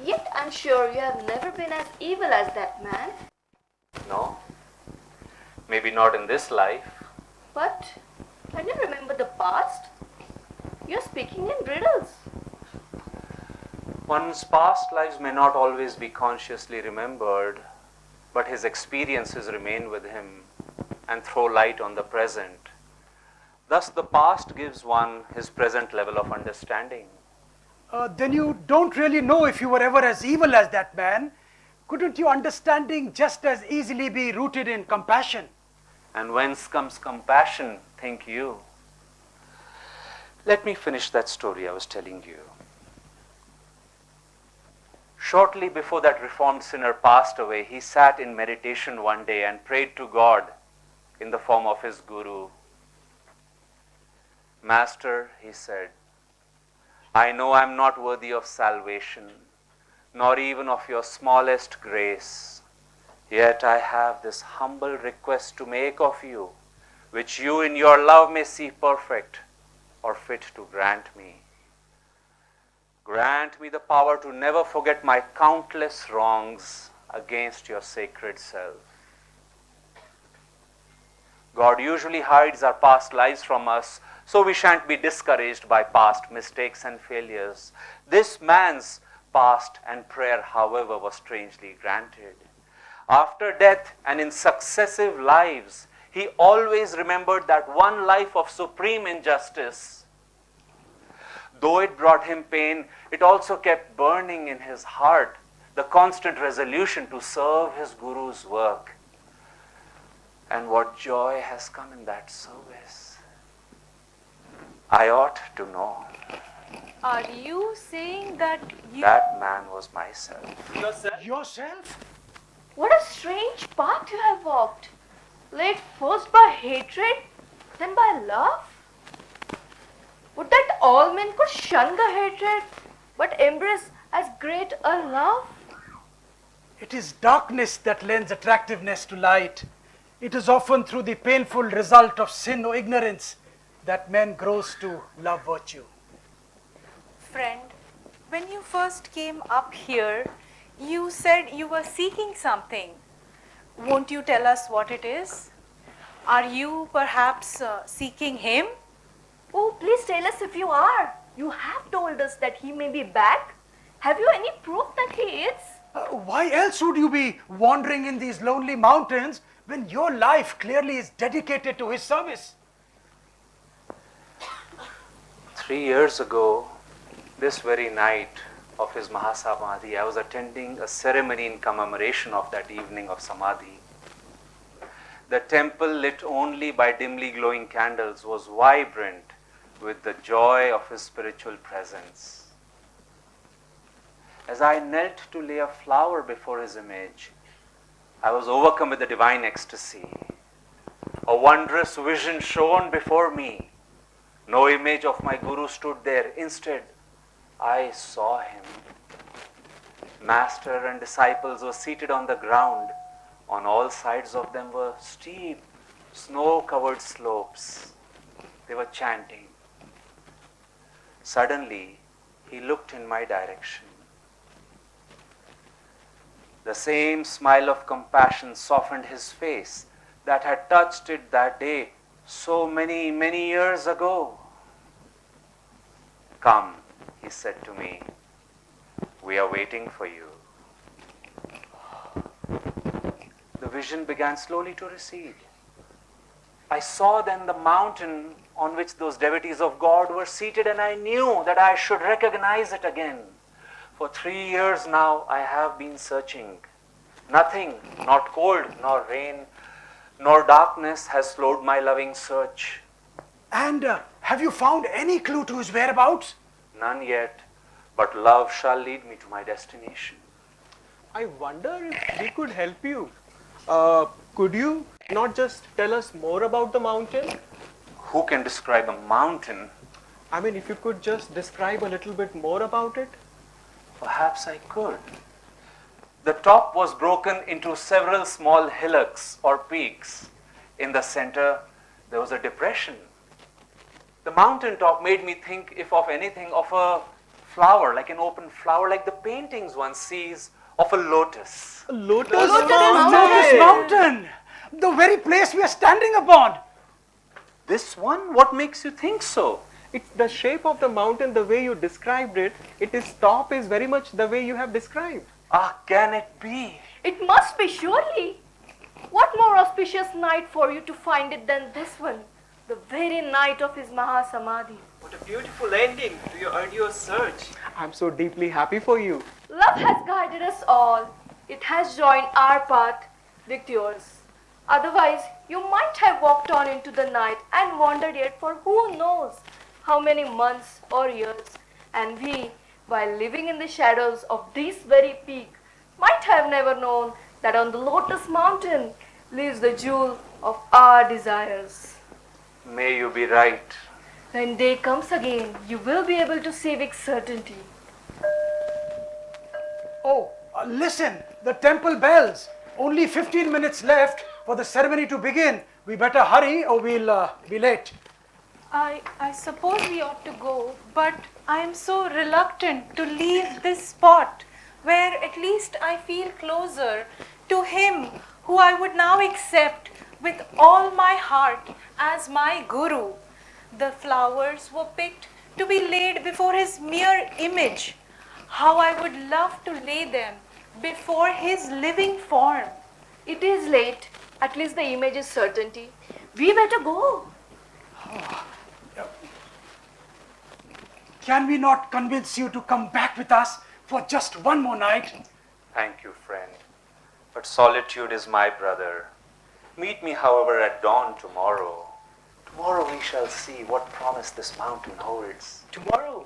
Yet I'm sure you have never been as evil as that man. No? Maybe not in this life. But when you remember the past, you're speaking in riddles. One's past lives may not always be consciously remembered, but his experiences remain with him and throw light on the present. Thus, the past gives one his present level of understanding. Then you don't really know if you were ever as evil as that man. Couldn't your understanding just as easily be rooted in compassion? And whence comes compassion, think you? Let me finish that story I was telling you. Shortly before that reformed sinner passed away, he sat in meditation one day and prayed to God in the form of his Guru. Master, he said, I know I am not worthy of salvation, nor even of your smallest grace. Yet I have this humble request to make of you, which you in your love may see perfect or fit to grant me. Grant me the power to never forget my countless wrongs against your sacred self. God usually hides our past lives from us, so we shan't be discouraged by past mistakes and failures. This man's past and prayer, however, was strangely granted. After death and in successive lives, he always remembered that one life of supreme injustice. Though it brought him pain, it also kept burning in his heart the constant resolution to serve his Guru's work. And what joy has come in that service. I ought to know. Are you saying that you... That man was myself. Yourself? What a strange path you have walked. Led first by hatred, then by love. Would that all men could shun the hatred, but embrace as great a love? It is darkness that lends attractiveness to light. It is often through the painful result of sin or ignorance that man grows to love virtue. Friend, when you first came up here, you said you were seeking something. Won't you tell us what it is? Are you perhaps seeking him? Oh, please tell us if you are. You have told us that he may be back. Have you any proof that he is? Why else would you be wandering in these lonely mountains when your life clearly is dedicated to his service? 3 years ago, this very night of his Mahasamadhi, I was attending a ceremony in commemoration of that evening of Samadhi. The temple, lit only by dimly glowing candles, was vibrant with the joy of his spiritual presence. As I knelt to lay a flower before his image, I was overcome with the divine ecstasy. A wondrous vision shone before me. No image of my Guru stood there. Instead, I saw him. Master and disciples were seated on the ground. On all sides of them were steep, snow-covered slopes. They were chanting. Suddenly, he looked in my direction. The same smile of compassion softened his face that had touched it that day so many, many years ago. Come, he said to me, we are waiting for you. The vision began slowly to recede. I saw then the mountain on which those devotees of God were seated, and I knew that I should recognize it again. For 3 years now I have been searching. Nothing, not cold, nor rain, nor darkness has slowed my loving search. And have you found any clue to his whereabouts? None yet, but love shall lead me to my destination. I wonder if we could help you. Could you not just tell us more about the mountain? Who can describe a mountain? I mean, if you could just describe a little bit more about it. Perhaps I could. The top was broken into several small hillocks or peaks. In the center, there was a depression. The mountain top made me think, if of anything, of a flower, like an open flower, like the paintings one sees of a lotus. Lotus Lotus Mountain! The very place we are standing upon! This one? What makes you think so? It's the shape of the mountain, the way you described it. Its top is very much the way you have described. Ah, can it be? It must be, surely. What more auspicious night for you to find it than this one? The very night of his Mahasamadhi. What a beautiful ending to your arduous search. I'm so deeply happy for you. Love has guided us all. It has joined our path with yours. Otherwise, you might have walked on into the night and wandered yet for who knows how many months or years. And we, while living in the shadows of this very peak, might have never known that on the Lotus Mountain lives the jewel of our desires. May you be right. When day comes again, you will be able to see with certainty. Oh, listen, the temple bells. Only 15 minutes left for the ceremony to begin. We better hurry or we'll be late. I suppose we ought to go, but I am so reluctant to leave this spot where at least I feel closer to him who I would now accept with all my heart as my Guru. The flowers were picked to be laid before his mere image. How I would love to lay them before his living form. It is late. At least the image is certainty. We better go. Can we not convince you to come back with us for just one more night? Thank you, friend. But solitude is my brother. Meet me, however, at dawn tomorrow. Tomorrow we shall see what promise this mountain holds. Tomorrow.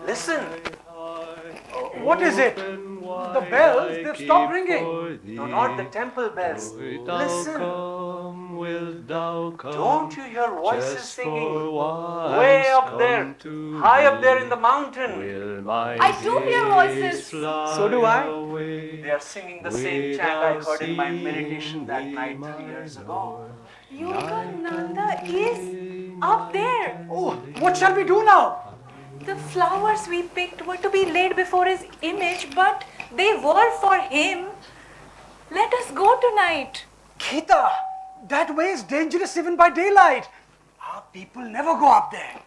Listen! What is it? The bells, they've stopped ringing. No, not the temple bells. Listen! Don't you hear voices singing? Way up there, high up there in the mountain. I do hear voices. So do I. They are singing the same chant I heard in my meditation that night 3 years ago. Yogananda is up there. Oh, what shall we do now? The flowers we picked were to be laid before his image, but they were for him. Let us go tonight. Geeta, that way is dangerous even by daylight. Our people never go up there.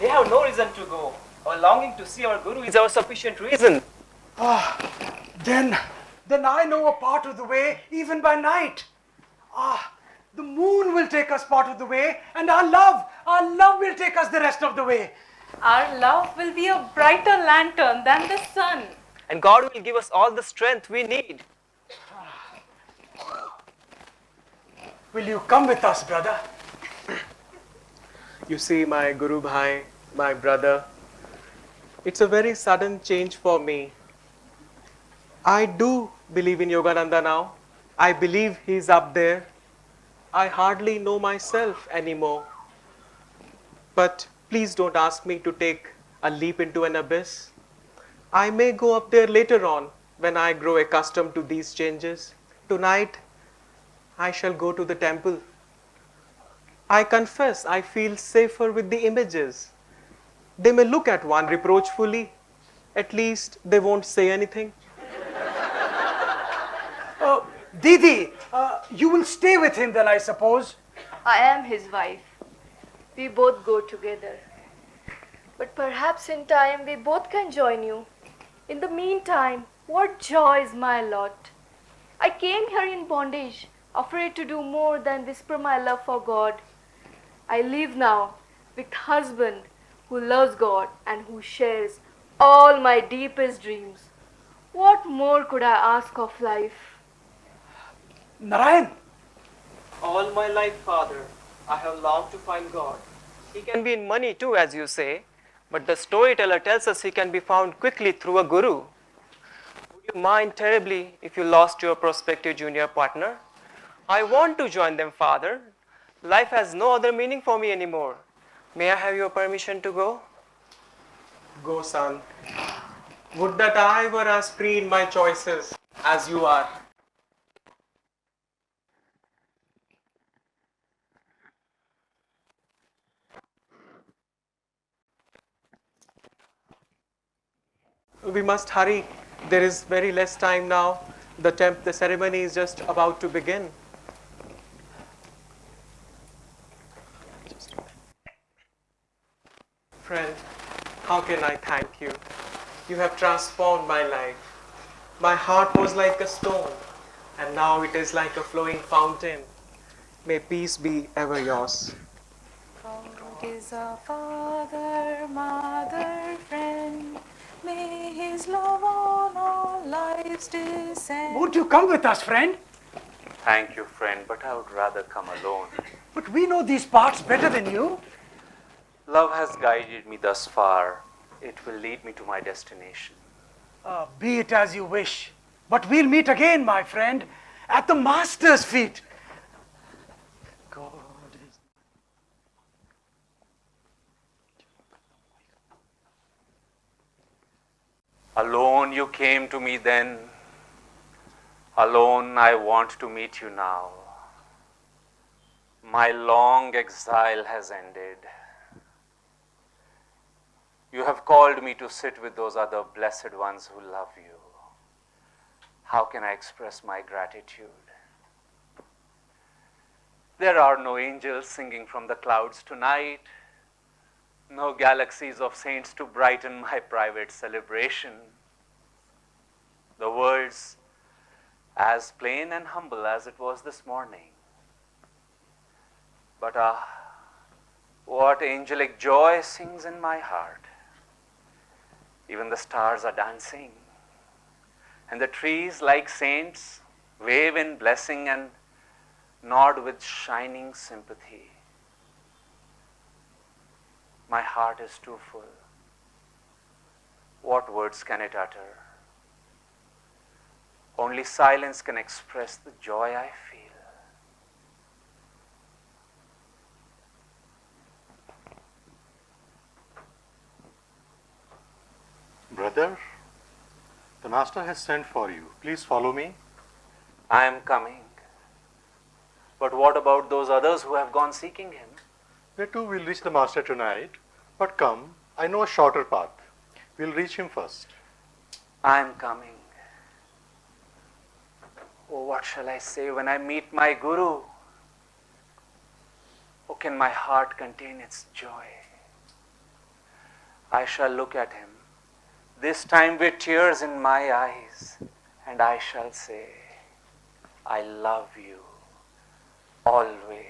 They have no reason to go. Our longing to see our Guru is our sufficient reason. Then I know a part of the way even by night. The moon will take us part of the way, and our love will take us the rest of the way. Our love will be a brighter lantern than the sun. And God will give us all the strength we need. Will you come with us, brother? You see, my Guru Bhai, my brother, it's a very sudden change for me. I do believe in Yogananda now. I believe he's up there. I hardly know myself anymore. But please don't ask me to take a leap into an abyss. I may go up there later on when I grow accustomed to these changes. Tonight, I shall go to the temple. I confess I feel safer with the images. They may look at one reproachfully. At least they won't say anything. Didi, you will stay with him then, I suppose. I am his wife. We both go together. But perhaps in time we both can join you. In the meantime, what joy is my lot. I came here in bondage, afraid to do more than whisper my love for God. I live now with husband who loves God and who shares all my deepest dreams. What more could I ask of life? Narayan, All my life, Father, I have longed to find God. He can be in money too, as you say, but the storyteller tells us he can be found quickly through a guru. Would you mind terribly if you lost your prospective junior partner? I want to join them, Father. Life has no other meaning for me anymore. May I have your permission to go? Go, son. Would that I were as free in my choices as you are. We must hurry. There is very less time now. The ceremony is just about to begin. Friend, how can I thank you? You have transformed my life. My heart was like a stone, and now it is like a flowing fountain. May peace be ever yours. God is a father, mother, friend. May his love on all lives descend. won't you come with us, friend? Thank you, friend, but I would rather come alone. But we know these parts better than you. Love has guided me thus far. It will lead me to my destination. Be it as you wish. But we'll meet again, my friend, at the Master's feet. God is... Alone you came to me then. Alone I want to meet you now. My long exile has ended. You have called me to sit with those other blessed ones who love you. How can I express my gratitude? There are no angels singing from the clouds tonight, no galaxies of saints to brighten my private celebration. The words, as plain and humble as it was this morning. But what angelic joy sings in my heart. Even the stars are dancing, and the trees, like saints, wave in blessing and nod with shining sympathy. My heart is too full. What words can it utter? Only silence can express the joy I feel. Brother, the Master has sent for you. Please follow me. I am coming. But what about those others who have gone seeking him? They too will reach the Master tonight. But come, I know a shorter path. We'll reach him first. I am coming. Oh, what shall I say when I meet my Guru? Oh, can my heart contain its joy? I shall look at him, this time with tears in my eyes, and I shall say, I love you always.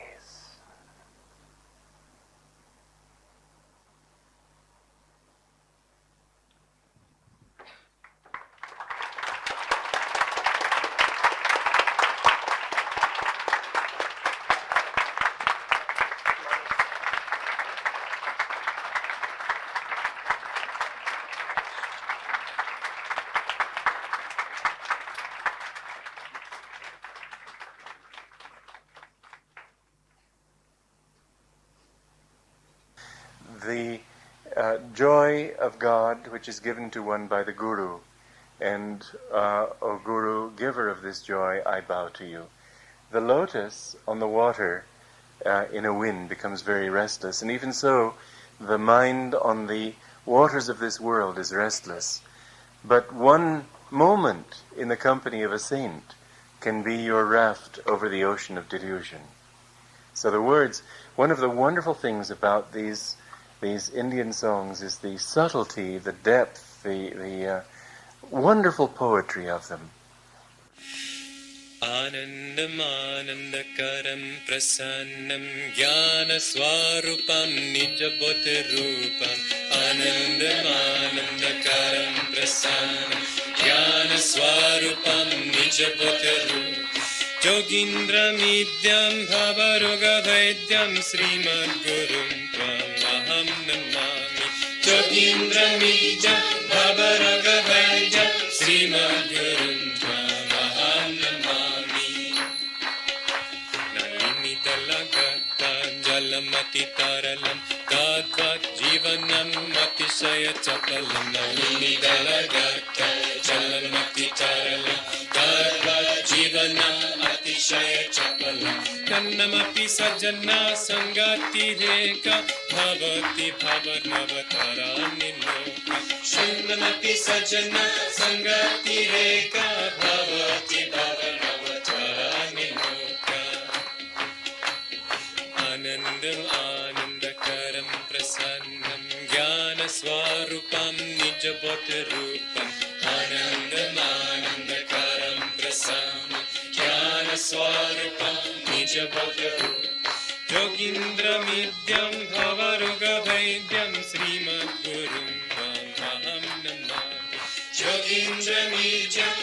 joy of God which is given to one by the Guru. And, O Guru, giver of this joy, I bow to you. The lotus on the water in a wind becomes very restless, and even so, the mind on the waters of this world is restless. But one moment in the company of a saint can be your raft over the ocean of delusion. So the words, one of the wonderful things about these Indian songs is the subtlety, the depth, the wonderful poetry of them. Anandam Anandakaram Prasannam Jnana Swarupam Nijabodha Rupam Anandam Anandakaram Prasannam Jnana Swarupam Nijabodha Rupam Yogindra Midyam Bhavaroga Vaidyam Srimad Gurum Tvam Aham Namami Yogindra Midyam Bhavaroga Vaidyam Srimad Gurum Tvam Aham Namami Nalinidalagata Jalamati Taralam Tadvat Jivanam Atishaya Chapalam Nalinidalagata Jalamati Taralam Tadvat Jivanam Atishaya Chapalam Kannamapi Sajjana Sangati Reka Bhavati Bhavanavatarani Loka Kannamapi Sajjana Sangati Reka Bhavati Bhavanavatarani Loka Anandam Anandakaram Prasannam Jnana Swarupam Nijabodha Rupam Anandam Anandakaram Prasannam Jnana Swarupam Nijabodha Rupam Yogindra Midyam Bhavaroga Vaidyam Srimad Gurum Tvam Aham Namami Yogindra Midyam